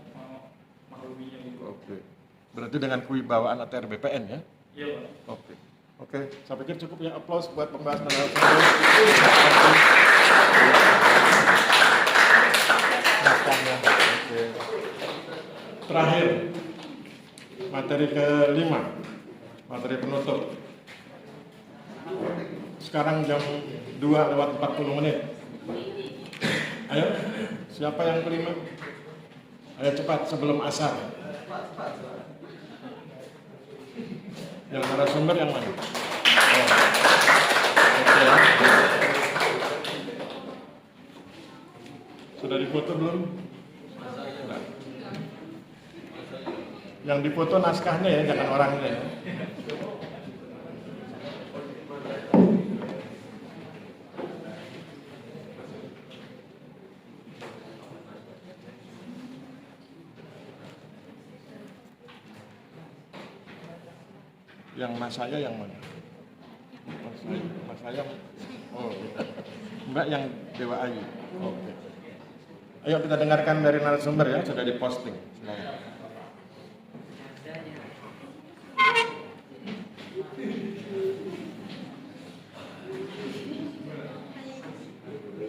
makluminya gitu. Oke. Berarti dengan kewibawaan ATR BPN ya? Iya Pak. Oke. Oke, saya pikir cukup ya, aplaus buat pembahasan narasumber. Oke. Terakhir, materi ke-5, materi penutup. Sekarang jam 2:40. Ayo, siapa yang kelima? Ayo cepat sebelum asar. Yang narasumber yang mana? Oh. Oke. Sudah difoto belum? Sudah. Yang difoto naskahnya ya, jangan orangnya ya. Yang mas saya yang mana? Mas saya. Oh, Mbak yang Dewa Ayu. Oke. Ayo kita dengarkan dari narasumber ya, sudah diposting. Silakan.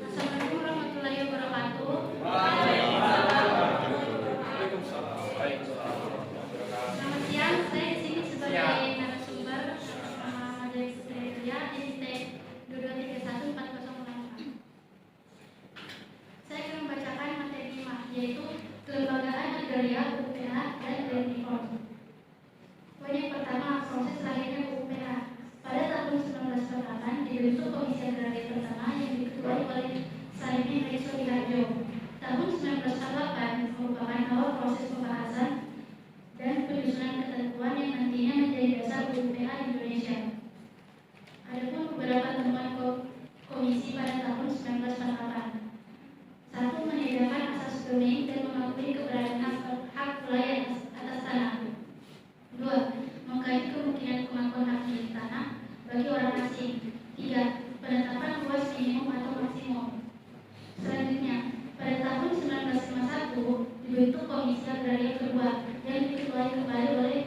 Assalamualaikum warahmatullahi wabarakatuh. Selamat siang, saya di sini sebagai narasumber dari Sekretariat IST 22314064. Saya akan membacakan materi 5, yaitu kelembagaan agraria, UPH, dan Land Reform. Poin yang pertama, proses lahirnya UPH. Pada tahun 1998 dibentuk Komisi Agraria pertama yang diketuai oleh Saimin Reso Wiharjo. Tahun 1948 merupakan awal proses pembahasan dan penyusunan ketentuan yang nantinya menjadi dasar UPH Indonesia. Adapun beberapa temuan komisi pada tahun 1948. 1. Menyediakan asas domain dan mengakui keberadaan hak wilayah atas tanah. 2. Mengkaji kemungkinan pengakuan hak milik tanah bagi orang asing. 3. Penetapan luas minimum atau maksimum. Selanjutnya, pada tahun 1951 dibentuk Komisi Agraria kedua yang diketuai kembali oleh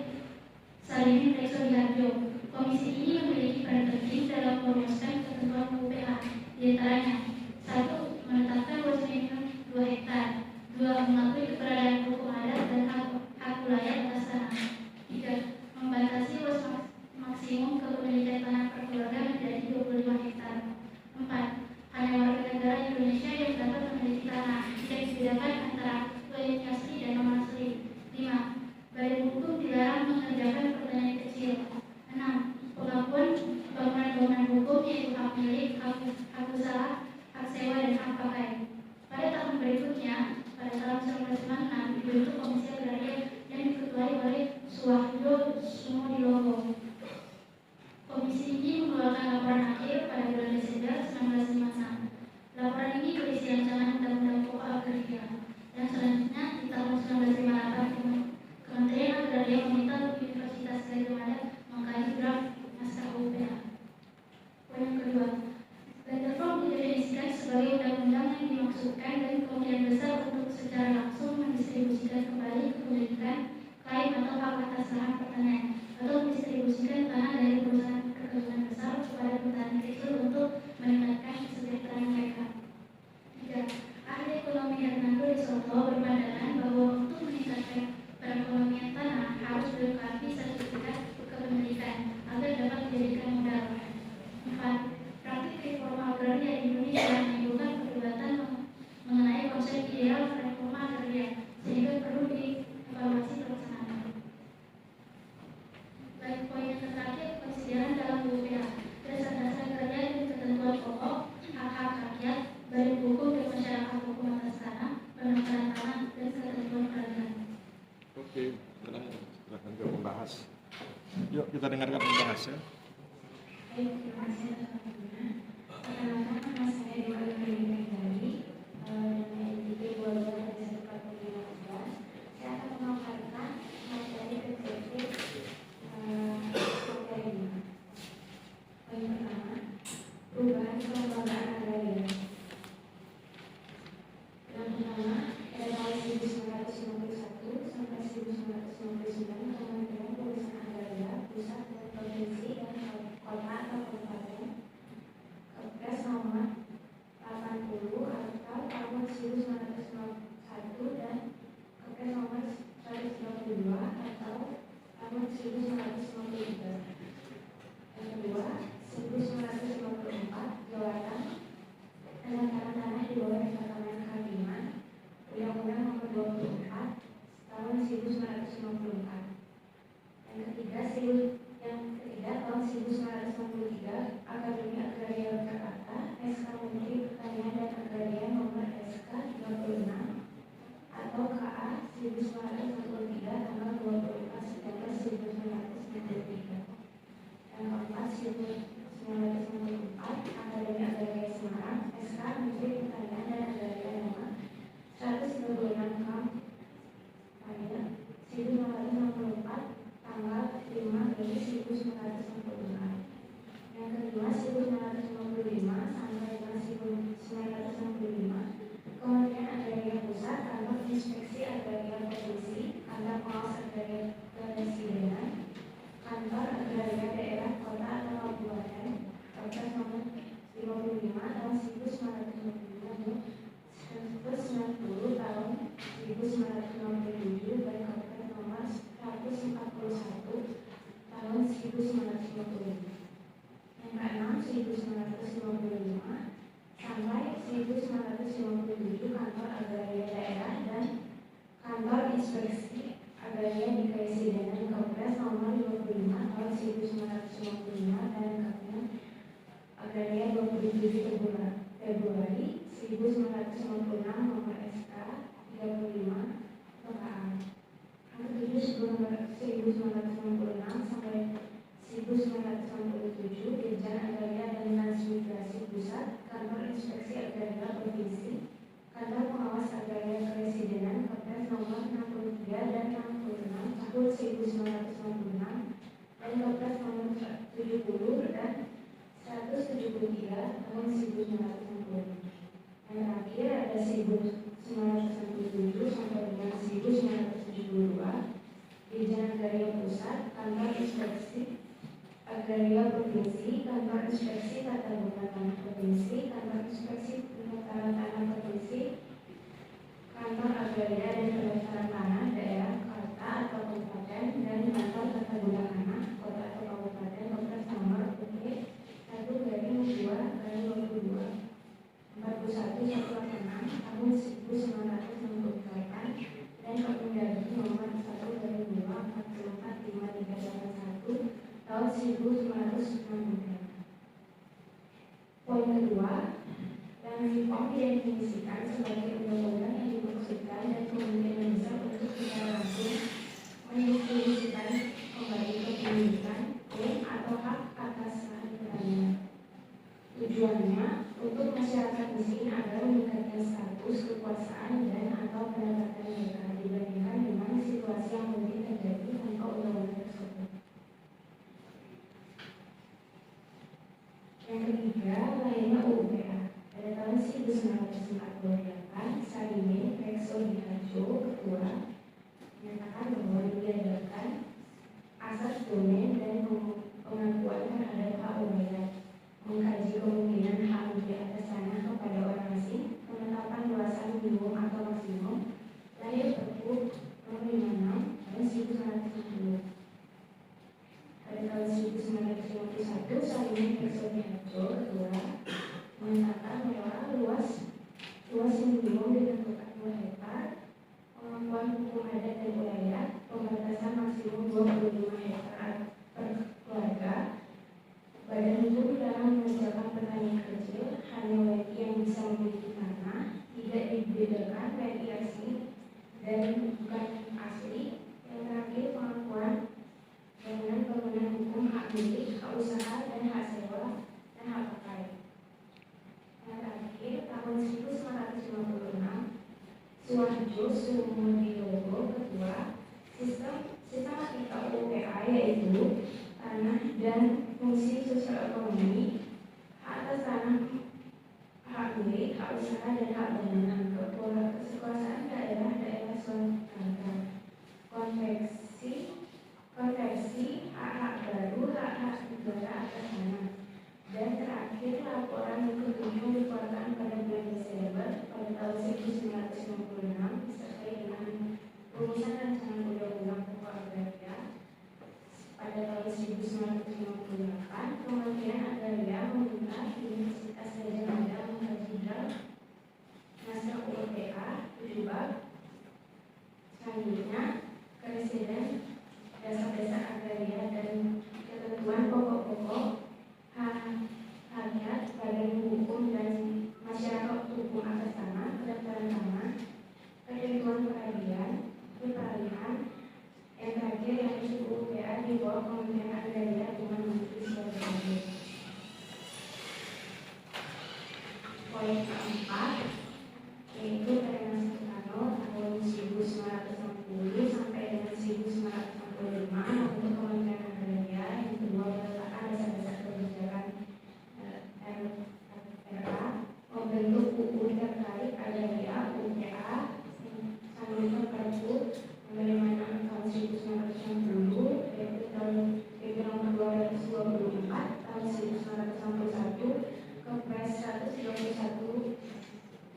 Salimin Rekso Diharjo. Komisi ini memiliki peran penting dalam merumuskan ketentuan UPH, di antaranya 1. Menetapkan luas minimum 2 hektar. 2. Mengakui keberadaan hukum adat dan hak wilayah atas tanah. 3. Membatasi luas maksimum kepemilikan tanah per keluarga menjadi 25 hektar. 4. Hanya warga negara Indonesia yang dapat memiliki tanah, tidak dibedakan antara pemilik asli dan non asli. 5. Badan hukum dilarang mengerjakan pertanian kecil. 6. Pengakuan bangunan-bangunan hukum yaitu hak milik, hak usaha, hak sewa, dan hak pakai. Pada tahun berikutnya, pada tahun 1996, dibentuk Komisi Agraria yang diketuai oleh Suwahyo Sumodilogo. Komisi ini mengeluarkan laporan akhir pada bulan Desember 1956. Laporan ini berisi rancangan undang-undang pokok agraria. Dan selanjutnya di tahun 1958, Kementerian Agraria meminta Universitas Gadjah Mada mengkaji draft naskah UPH. Poin yang kedua, Landesform didefinisikan sebagai undang-undang yang dimaksudkan dan kemungkinan besar untuk secara langsung mendistribusikan kembali kepemilikan, klaim atau hak atas lahan pertanian, atau mendistribusikan tanah dari perusahaan perkebunan besar kepada petani kecil untuk meningkatkan kesejahteraan mereka. 3. Ahli ekonomi Hernando de Soto berpandangan bahwa untuk meningkatkan perekonomian tanah harus dilengkapi sertifikat kepemilikan agar dapat dijadikan modal. 4. Praktik reforma agraria di Indonesia menimbulkan perdebatan mengenai konsep ideal reforma agraria sehingga perlu dievaluasi pelaksanaan. Baik, poin yang terakhir, konsideran dalam UPH, dasar-dasar kerja dan ketentuan pokok, hak-hak rakyat, badan hukum dan masyarakat hukum atas tanah, penataran tanah, dan ketentuan peradilan. Oke, silakan ke pembahas. Yuk kita dengarkan pembahas ya. Baik, terima kasih atas waktunya. Perkenalkan, nama saya Dewa Nurul Ghazali, dengan NIP 22/1/2015. Saya akan memaparkan materi objektif materi ini. Poin pertama, perubahan kelembagaan agraria. Yang pertama, pada tahun 1951 sampai 1959, Kementerian Urusan Agraria, Pusat dan Provinsi dan Kota atau Kabupaten, Kepres nomor 80 atau tahun 1991 dan Kepres nomor 192 atau tahun 1993. Yang kedua, 1954, jabatan penataran tanah di bawah Departemen Kehakiman, Undang-Undang Nomor 24 tahun 1954. Yang ketiga, tahun 1993, Akademi Agraria Jakarta, SK Menteri Pertanian dan Agraria Nomor SK 36 atau KA 1943 tanggal 24 September 1993. Yang keempat, 1994, Akademi Agraria Semarang, SK Menteri Pertanian dan Agraria Nomor 196 kampanye 1964 tanggal 5 Mei 1965. Yang kedua, 1965 sampai dengan 1965, Kementerian Agraria Pusat, Kantor Inspeksi Agraria Provinsi, Kantor Pengawas Agraria Kepresidenan, Kantor Agraria Daerah Kota atau Kabupaten, Kepres nomor 55 tahun 1990 tahun 1967 dan Kepres nomor 141 tahun 1950. Yang keenam, 1955 sampai 1957, Kantor Agraria Daerah dan Kantor Inspeksi Agraria di Kepresidenan, Kepres nomor 25 tahun 1955 dan Kepres Agraria 27 Februari 1956 nomor SK 35 permukaan. Angka 1966 sampai 1967 Dirjen Agraria dan Transmigrasi Pusat, Kantor Inspeksi Agraria Provinsi, Kantor Pengawas Agraria Kepresidenan, Kepres nomor 63 dan 66 tahun 1966 dan Kepres nomor 70 dan 173 tahun 1960. Yang terakhir ada 1967 sampai dengan 1972 Dirjen Agraria Pusat, Kantor Inspeksi Agraria Provinsi, Kantor Inspeksi Tata Guna Tanah Provinsi, Kantor Inspeksi Pendaftaran Tanah Provinsi, Kantor Agraria dan Pendaftaran Tanah Daerah Kota atau Kabupaten, dan Kantor Tata Guna Tanah Kota atau Kabupaten, Kepres nomor UP 1/2/22 41/16 tahun 1968 dan Permendagri nomor 1/2/445381 tahun 1963. Poin kedua, Ranform didefinisikan sebagai undang-undang yang dimaksudkan dan kemungkinan besar untuk secara langsung mendistribusikan kembali kepemilikan atau hak atas lahan pertanian. Tujuannya untuk masyarakat miskin agar meningkatkan status, kekuasaan, dan atau pendapatan mereka dibandingkan dengan situasi yang mungkin terjadi tanpa undang-undang tersebut. Yang ketiga, lahirnya UUPA. Pada tahun 1948, Sarimin Rekso Diharjo, Ketua, menyatakan bahwa diadakan asas domain dan pengakuan terhadap hak umayyad, mengkaji kemungkinan hak milik atas tanah kepada orang asing, penetapan luasan minimum atau maksimum, lahir Perpu nomor 56 tahun 1960. Pada tahun 1951, Sarimin Rekso Diharjo, Ketua, menyatakan bahwa luas minimum ditentukan 2 hektar, pengakuan hukum adat dan wilayah, pembatasan maksimum 25 hektar per keluarga, badan hukum dalam mengerjakan petani kecil, hanya WNI yang bisa memiliki tanah, tidak dibedakan WNI asli dan bukan asli. Yang terakhir, pengakuan dengan bangunan hukum hak milik, hak usaha dan hak sewa dan hak pakai. Yang terakhir, tahun 1956, Suharjo Sumodiogo, Ketua, sistematika UUPA yaitu tanah dan fungsi sosial ekonomi, hak atas tanah, hak milik, hak usaha dan hak bangunan, kekuasaan daerah swasta, konversi hak-hak baru, hak-hak negara atas tanah. Dan terakhir, laporan yang ketujuh dikeluarkan pada bulan Desember pada tahun 1996 disertai dengan rumusan rancangan undang-undang pokok agraria. Pada tahun 1998, Kementerian Agraria meminta Universitas Gadjah Mada mengkaji draft naskah UUPA 7 bab. Selanjutnya, Presiden Dasar-Dasar Agraria dan Ketentuan Pokok-pokok Hajat, Badan Hukum dan Masyarakat Hukum atas tanah, pendaftaran tanah, ketentuan peralihan, yang terakhir yang UUPA di bawah Kementerian Agraria dengan Menteri Sosial. Poin keempat yaitu Permen Soekarno tahun 1960 sampai dengan 1965 untuk Kementerian Agraria. Yang kedua, meletakkan dasar-dasar kebijakan RA, membentuk UU terkait agraria UUPA, selanjutnya Perpu nomor 56 tahun 1960, yaitu tahun PP nomor 224 tahun 1961, Kepres 131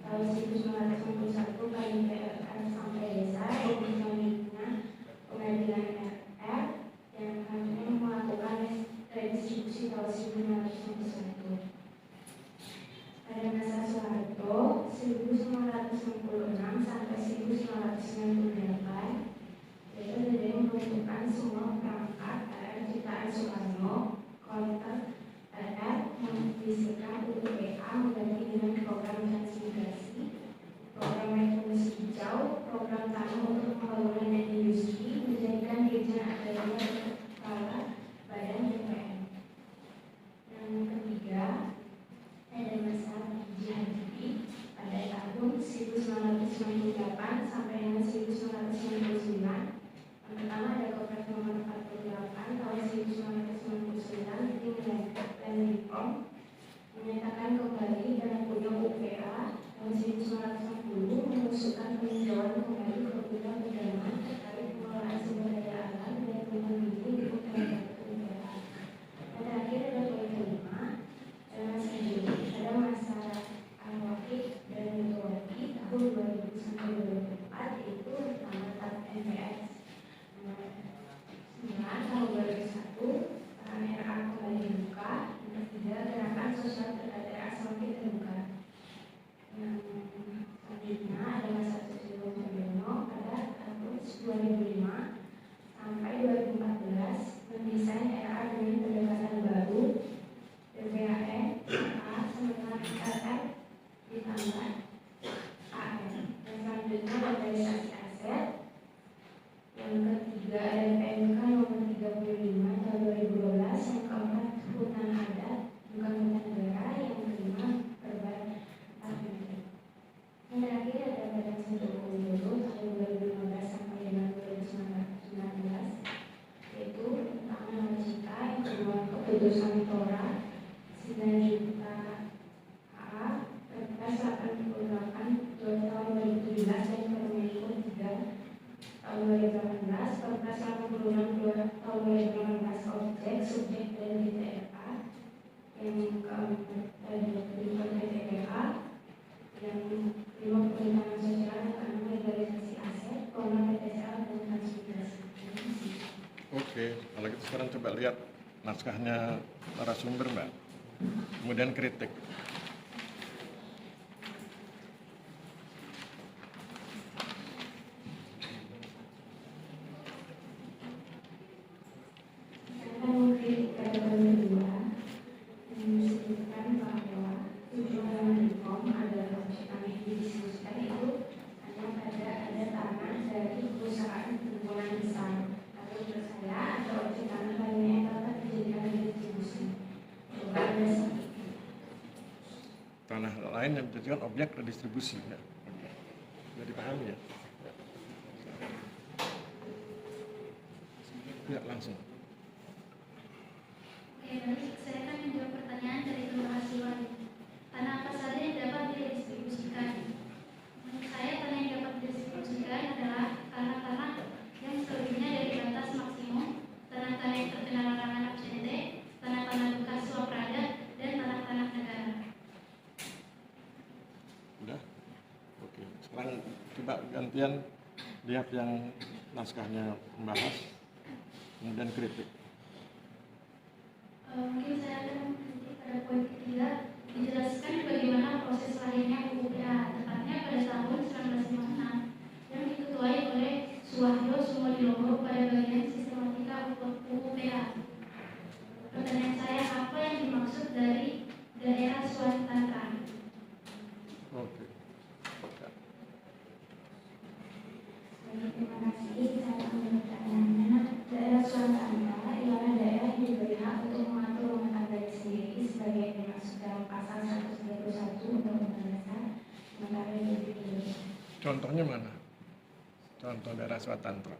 tahun 1961 KIPRR sampai desa, pengadilan RR yang akhirnya melakukan redistribusi tahun 1961. Pada masa Soeharto 1966 sampai 1998, yaitu dari menentukan semua perangkat RR ciptaan Soekarno, kontak RR memvisikan UUPA mengganti dengan program transmigrasi, program revolusi atau program tanah untuk pembangunan dan industri menjadikan Dirjen Agraria kepala Badan BPN. Yang ketiga, ada masalah GHGP pada tahun 1998 sampai dengan 1999. Yang pertama ada Kepres nomor 48 tahun 1999 ini Land Reform menyatakan kembali dan punya UPA tahun 1960 mengusulkan peninjauan kembali ke undang pedoman terkait pengelolaan sumber daya alam dan lingkungan hidup di UPA. Dan terakhir ada poin kelima, ada masa alokasi dan metodologi tahun 2000 sampai 2004 yaitu pertama tahap NPS 9 tahun 2001 peran RA kembali dibuka. Yang ketiga, gerakan sosial terhadap RA semakin terbuka. Yang selanjutnya ada masa Susilo Bambang pada tahun 2005 sampai 2014 mendesain RA dengan pendekatan baru BPAN, A, sementara RR ditambah AN. Yang selanjutnya organisasi aset. Yang ketiga ada PMK nomor 35 tahun 2012. Yang keempat hutan adat bukan hutan negara. Yang kelima perban parliamentary. Yang terakhir ada Badan Sentuh Widodo tahun 2015 sampai dengan 2019 yaitu tentang nawacita. Yang kedua keputusan Tora 9 juta A Perpres 88 tahun 2017 dan Permenko 3 tahun 2018, Perpres 86 tahun 2018 objek, subjek dan DTRA. Yang keempat dari DTRA, yang lima perlindungan sosial, yang keenam legalisasi aset, kelima PTSL dan transmigrasi. Oke, kalau gitu sekarang coba lihat naskahnya narasumber Mbak, kemudian kritik. Tanah lain yang dijadikan objek redistribusi ya. Oke. Sudah dipahami ya? Ya, langsung. Oke, baik. Saya akan menjawab pertanyaan dari mahasiswa. Tanah apa saja yang dapat didistribusikan? Menurut saya, tanah yang dapat didistribusikan adalah tanah-tanah yang selebihnya dari batas maksimum, tanah-tanah yang terkena larangan absente, tanah-tanah bekas swaprada, dan tanah-tanah negara. Udah? Oke. Sekarang coba gantian lihat yang naskahnya membahas, kemudian kritik. Mungkin saya akan mengkritik pada poin ketiga, dijelaskan bagaimana proses lahirnya UPA, tepatnya pada tahun 1956, yang diketuai oleh Suwahyo Sumodilogo pada bagian sistematika UPA. Pertanyaan saya, apa yang dimaksud dari daerah Swatantra? Oke. Terima kasih. Saya akan bertanya, daerah Swatantra ialah daerah yang diberi hak untuk mengatur rumah tangganya sendiri sebagai yang dimaksud dalam pasal 131 Undang-Undang Dasar Negara Republik Indonesia. Contohnya mana? Contoh daerah Swatantra.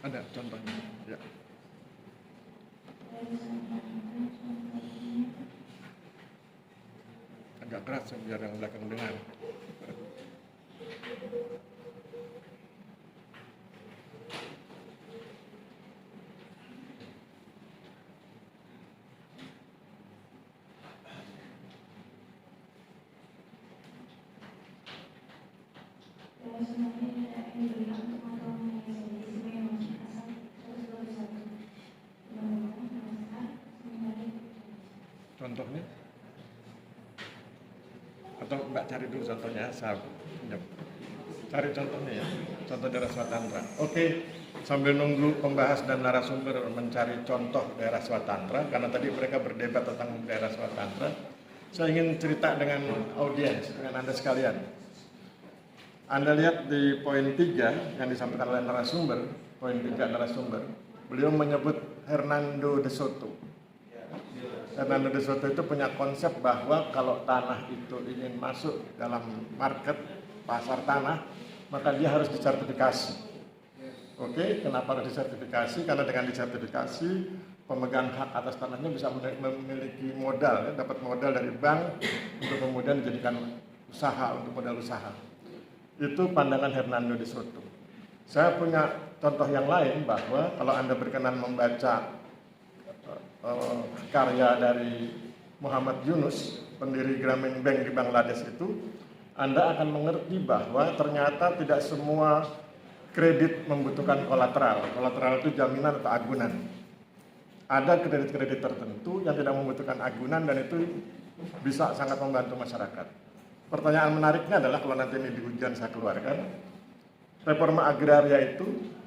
Ada contohnya, ya. Agak keras biar yang belakang dengar. semuanya tidak yang diberikan untuk kontrol mengenai istimewa yang masuk pasal 121 Undang-Undang Dasar 1945. Contohnya? Atau Mbak cari dulu contohnya, saya pinjam. Cari contohnya ya, contoh daerah Swatantra. Oke, sambil nunggu pembahas dan narasumber mencari contoh daerah Swatantra, karena tadi mereka berdebat tentang daerah Swatantra, saya ingin cerita dengan audiens, dengan Anda sekalian. Anda lihat di poin 3 yang disampaikan oleh narasumber, poin 3 narasumber, beliau menyebut Hernando de Soto. Hernando de Soto itu punya konsep bahwa kalau tanah itu ingin masuk dalam market, pasar tanah, maka dia harus disertifikasi. Oke, kenapa harus disertifikasi? Karena dengan disertifikasi, pemegang hak atas tanahnya bisa memiliki modal, ya, dapat modal dari bank untuk kemudian dijadikan usaha, untuk modal usaha. Itu pandangan Hernando de Soto. Saya punya contoh yang lain bahwa kalau Anda berkenan membaca karya dari Muhammad Yunus, pendiri Grameen Bank di Bangladesh itu, Anda akan mengerti bahwa ternyata tidak semua kredit membutuhkan kolateral. Kolateral itu jaminan atau agunan. Ada kredit-kredit tertentu yang tidak membutuhkan agunan dan itu bisa sangat membantu masyarakat. Pertanyaan menariknya adalah kalau nanti ini di ujian saya keluarkan, reforma agraria itu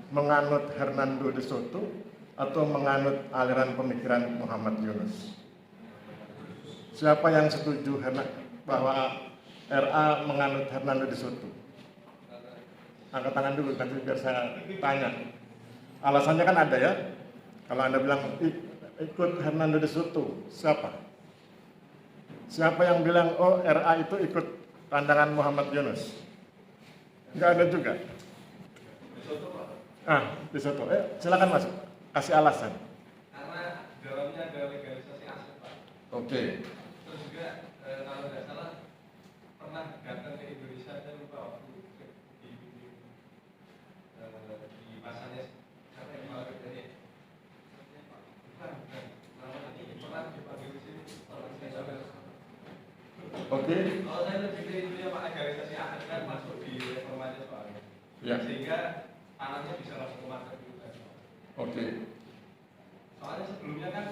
menganut Hernando de Soto atau menganut aliran pemikiran Muhammad Yunus. Siapa yang setuju bahwa RA menganut Hernando de Soto? Angkat tangan dulu, nanti biar saya tanya. Alasannya kan ada ya. Kalau Anda bilang ikut Hernando de Soto, siapa? Siapa yang bilang, oh RA itu ikut pandangan Muhammad Yunus? Enggak ada juga. De Soto. Silakan masuk. Kasih alasan. Karena dalamnya ada legalisasi aset, Pak. Oke. Terus juga kalau nggak salah pernah datang ke Indonesia, saya lupa waktu di pasarnya siapa yang malah kerjanya? Bukan. Nama ini pernah dipanggil di sini. Oke. Kalau saya lebih ke itu ya Pak, legalisasi aset kan masuk di reformasi soalnya. Ya. Sehingga tanahnya bisa langsung ke market juga. Oke. Soalnya sebelumnya kan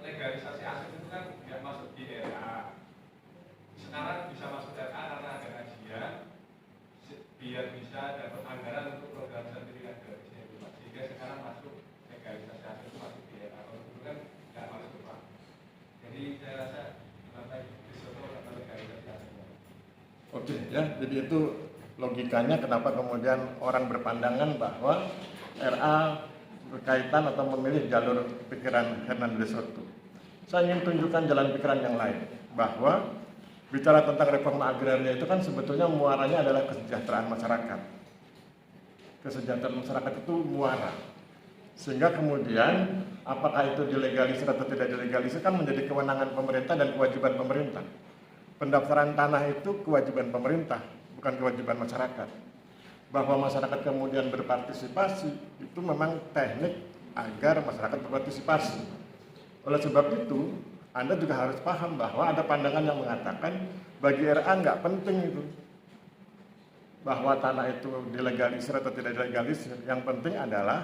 legalisasi aset itu kan nggak masuk di RA. Sekarang bisa masuk RA karena ada kajian biar bisa dapat anggaran untuk program sertifikat gratis itu Pak. Sehingga sekarang masuk legalisasi aset itu masuk di RA. Kalau dulu kan nggak masuk Pak. Jadi saya rasa kenapa disebut karena legalisasi aset. Oke ya, jadi itu logikanya kenapa kemudian orang berpandangan bahwa RA berkaitan atau memilih jalur pikiran Hernando de Soto. Saya ingin tunjukkan jalan pikiran yang lain, bahwa bicara tentang reforma agraria itu kan sebetulnya muaranya adalah kesejahteraan masyarakat. Kesejahteraan masyarakat itu muara. Sehingga kemudian apakah itu dilegalisir atau tidak dilegalisir kan menjadi kewenangan pemerintah dan kewajiban pemerintah. Pendaftaran tanah itu kewajiban pemerintah, bukan kewajiban masyarakat. Bahwa masyarakat kemudian berpartisipasi itu memang teknik agar masyarakat berpartisipasi. Oleh sebab itu, Anda juga harus paham bahwa ada pandangan yang mengatakan bagi RA nggak penting itu bahwa tanah itu dilegalisir atau tidak dilegalisir. Yang penting adalah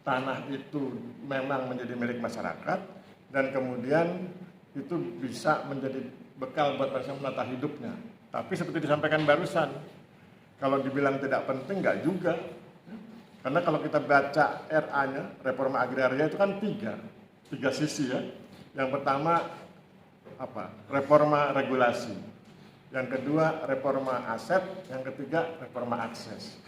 tanah itu memang menjadi milik masyarakat dan kemudian itu bisa menjadi bekal buat masyarakat menata hidupnya. Tapi seperti disampaikan barusan, kalau dibilang tidak penting, nggak juga. Karena kalau kita baca RA-nya, reforma agraria itu kan tiga sisi ya. Yang pertama reforma regulasi. Yang kedua reforma aset. Yang ketiga reforma akses.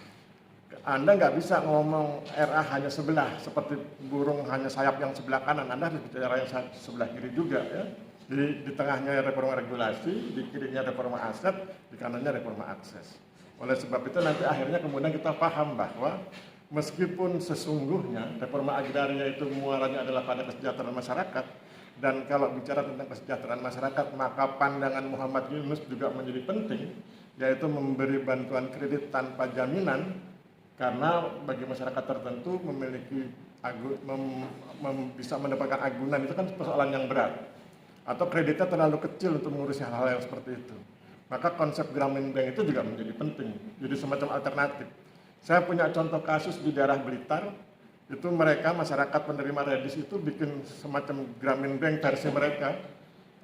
Anda nggak bisa ngomong RA hanya sebelah, seperti burung hanya sayap yang sebelah kanan. Anda harus bicara yang sebelah kiri juga ya. Jadi di tengahnya reforma regulasi, di kirinya reforma aset, di kanannya reforma akses. Oleh sebab itu nanti akhirnya kemudian kita paham bahwa meskipun sesungguhnya reforma agraria itu muaranya adalah pada kesejahteraan masyarakat, dan kalau bicara tentang kesejahteraan masyarakat maka pandangan Muhammad Yunus juga menjadi penting, yaitu memberi bantuan kredit tanpa jaminan, karena bagi masyarakat tertentu memiliki bisa mendapatkan agunan itu kan persoalan yang berat, atau kreditnya terlalu kecil untuk mengurusi hal-hal yang seperti itu. Maka konsep Grameen Bank itu juga menjadi penting, jadi semacam alternatif. Saya punya contoh kasus di daerah Blitar, itu mereka masyarakat penerima redis itu bikin semacam Grameen Bank versi mereka.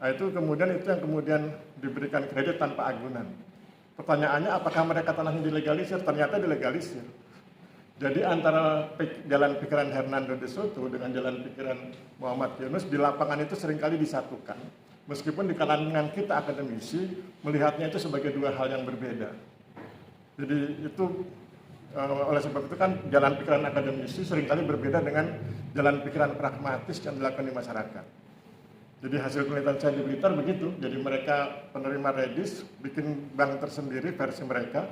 Nah, itu yang kemudian diberikan kredit tanpa agunan. Pertanyaannya apakah mereka tanahnya dilegalisir? Ternyata dilegalisir. Jadi antara jalan pikiran Hernando de Soto dengan jalan pikiran Muhammad Yunus di lapangan itu seringkali disatukan. Meskipun di kalangan kita akademisi melihatnya itu sebagai dua hal yang berbeda. Jadi itu oleh sebab itu kan jalan pikiran akademisi seringkali berbeda dengan jalan pikiran pragmatis yang dilakukan di masyarakat. Jadi hasil penelitian saya di Blitar begitu. Jadi mereka penerima redis bikin bank tersendiri versi mereka.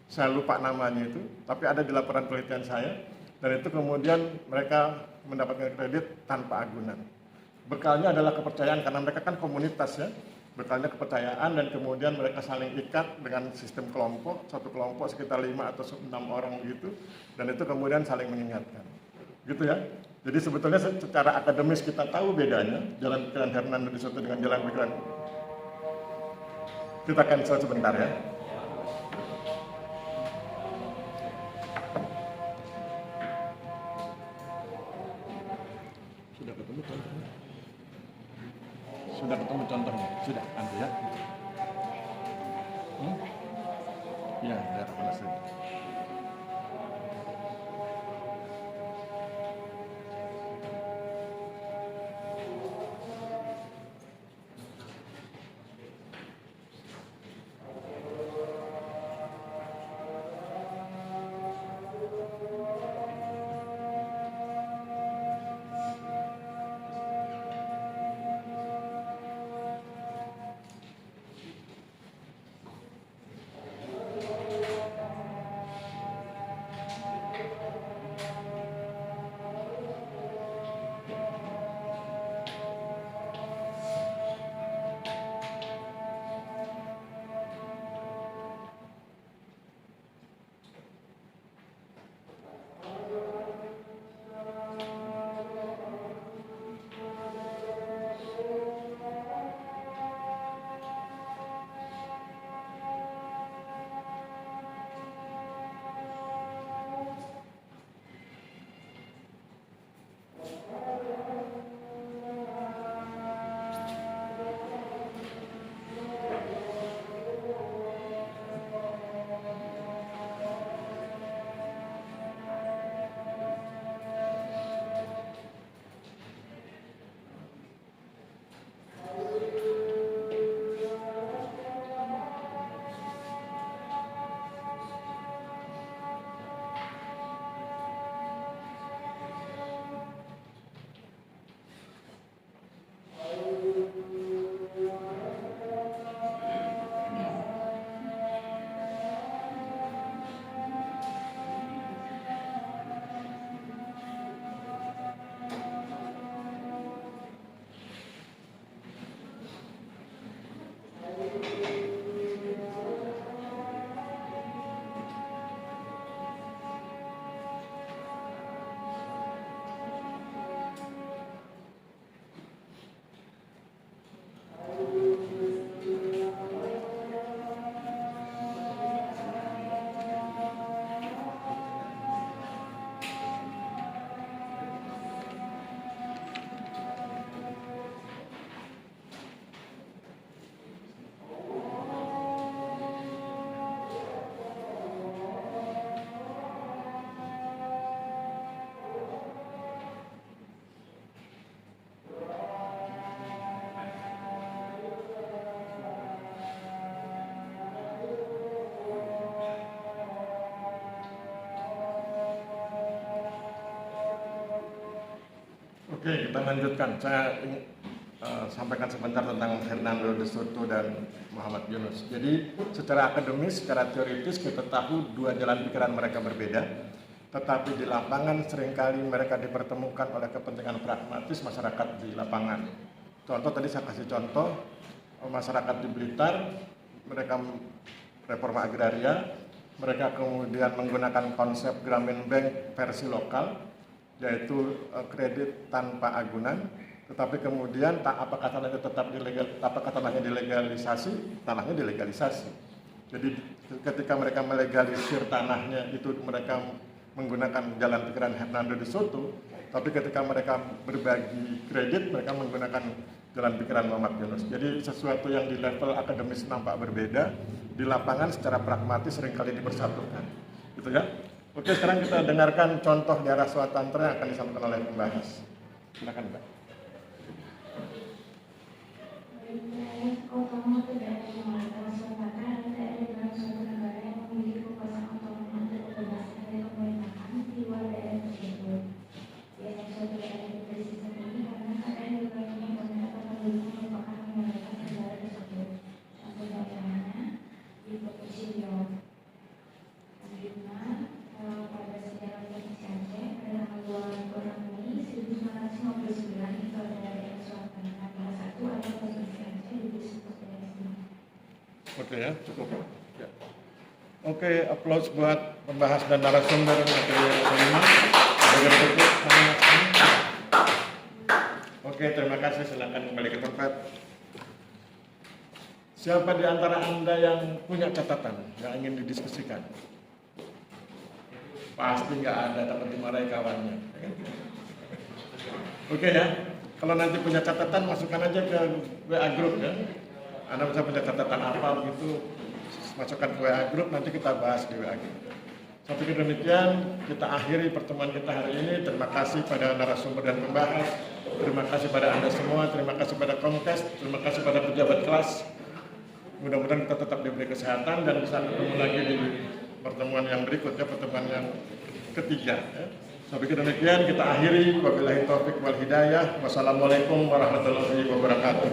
Saya lupa namanya itu, tapi ada di laporan penelitian saya. Dan itu kemudian mereka mendapatkan kredit tanpa agunan. Bekalnya adalah kepercayaan karena mereka kan komunitas ya. Bekalnya kepercayaan dan kemudian mereka saling ikat dengan sistem kelompok, satu kelompok sekitar 5 atau 6 orang gitu. Dan itu kemudian saling mengingatkan. Gitu ya. Jadi sebetulnya secara akademis kita tahu bedanya jalan pikiran Hernando de Soto dengan jalan pikiran. Kita cancel sebentar ya. Sudah ketemu contohnya? Sudah ketemu contohnya? Sudah, nanti ya. Ya, daerah mana saja. Oke, kita lanjutkan. Saya ingin sampaikan sebentar tentang Hernando de Soto dan Muhammad Yunus. Jadi secara akademis, secara teoritis kita tahu dua jalan pikiran mereka berbeda. Tetapi di lapangan seringkali mereka dipertemukan oleh kepentingan pragmatis masyarakat di lapangan. Contoh tadi saya kasih contoh, masyarakat di Blitar, mereka reforma agraria, mereka kemudian menggunakan konsep Grameen Bank versi lokal, yaitu kredit tanpa agunan, Tetapi kemudian apakah tanah itu tetap apakah tanahnya dilegalisasi? Tanahnya dilegalisasi. Jadi ketika mereka melegalisir tanahnya itu mereka menggunakan jalan pikiran Hernando de Soto, tapi ketika mereka berbagi kredit mereka menggunakan jalan pikiran Muhammad Yunus. Jadi sesuatu yang di level akademis nampak berbeda, di lapangan secara pragmatis seringkali dipersatukan. Gitu ya. Oke, sekarang kita dengarkan contoh daerah swatantra yang akan disampaikan oleh pembahas. Silakan, Pak. Wilayah otonom atau daerah pemerintahan swasta adalah daerah dalam suatu negara yang memiliki kekuasaan otonom atau kebebasan dari pemerintahan di luar daerah tersebut. Daerah suatu daerah diberi sistem ini karena keadaan di wilayahnya pemerintah atau penduduk merupakan mayoritas negara tersebut. Contoh daerahnya di Provinsi Riau. Selanjutnya, pada sejarah Provinsi Aceh pada tanggal 2 Mei 1959 itu ada daerah swasta. Salah satu ada Provinsi Aceh disebut daerah ini. Oke ya, cukup. Ya. Oke, aplaus buat pembahas dan narasumber materi kelima. Oke, terima kasih. Silakan kembali ke tempat. Siapa di antara Anda yang punya catatan yang ingin didiskusikan? Pasti nggak ada, takut dimarahi kawannya. Oke ya, kalau nanti punya catatan masukkan aja ke WA Group ya. Anda bisa punya catatan apa gitu, masukkan ke WA Group, nanti kita bahas di WA Group. Sampai demikian kita akhiri pertemuan kita hari ini. Terima kasih pada narasumber dan pembahas. Terima kasih pada Anda semua. Terima kasih pada Komkes. Terima kasih pada pejabat kelas. Mudah-mudahan kita tetap diberi kesehatan dan bisa ketemu lagi di pertemuan yang berikutnya, pertemuan yang ketiga. Ya. Sampai demikian kita akhiri. Wabillahi taufiq wal hidayah. Wassalamualaikum warahmatullahi wabarakatuh.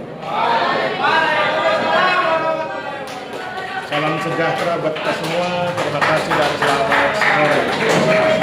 Salam sejahtera buat kita semua. Terima kasih dan selamat sore.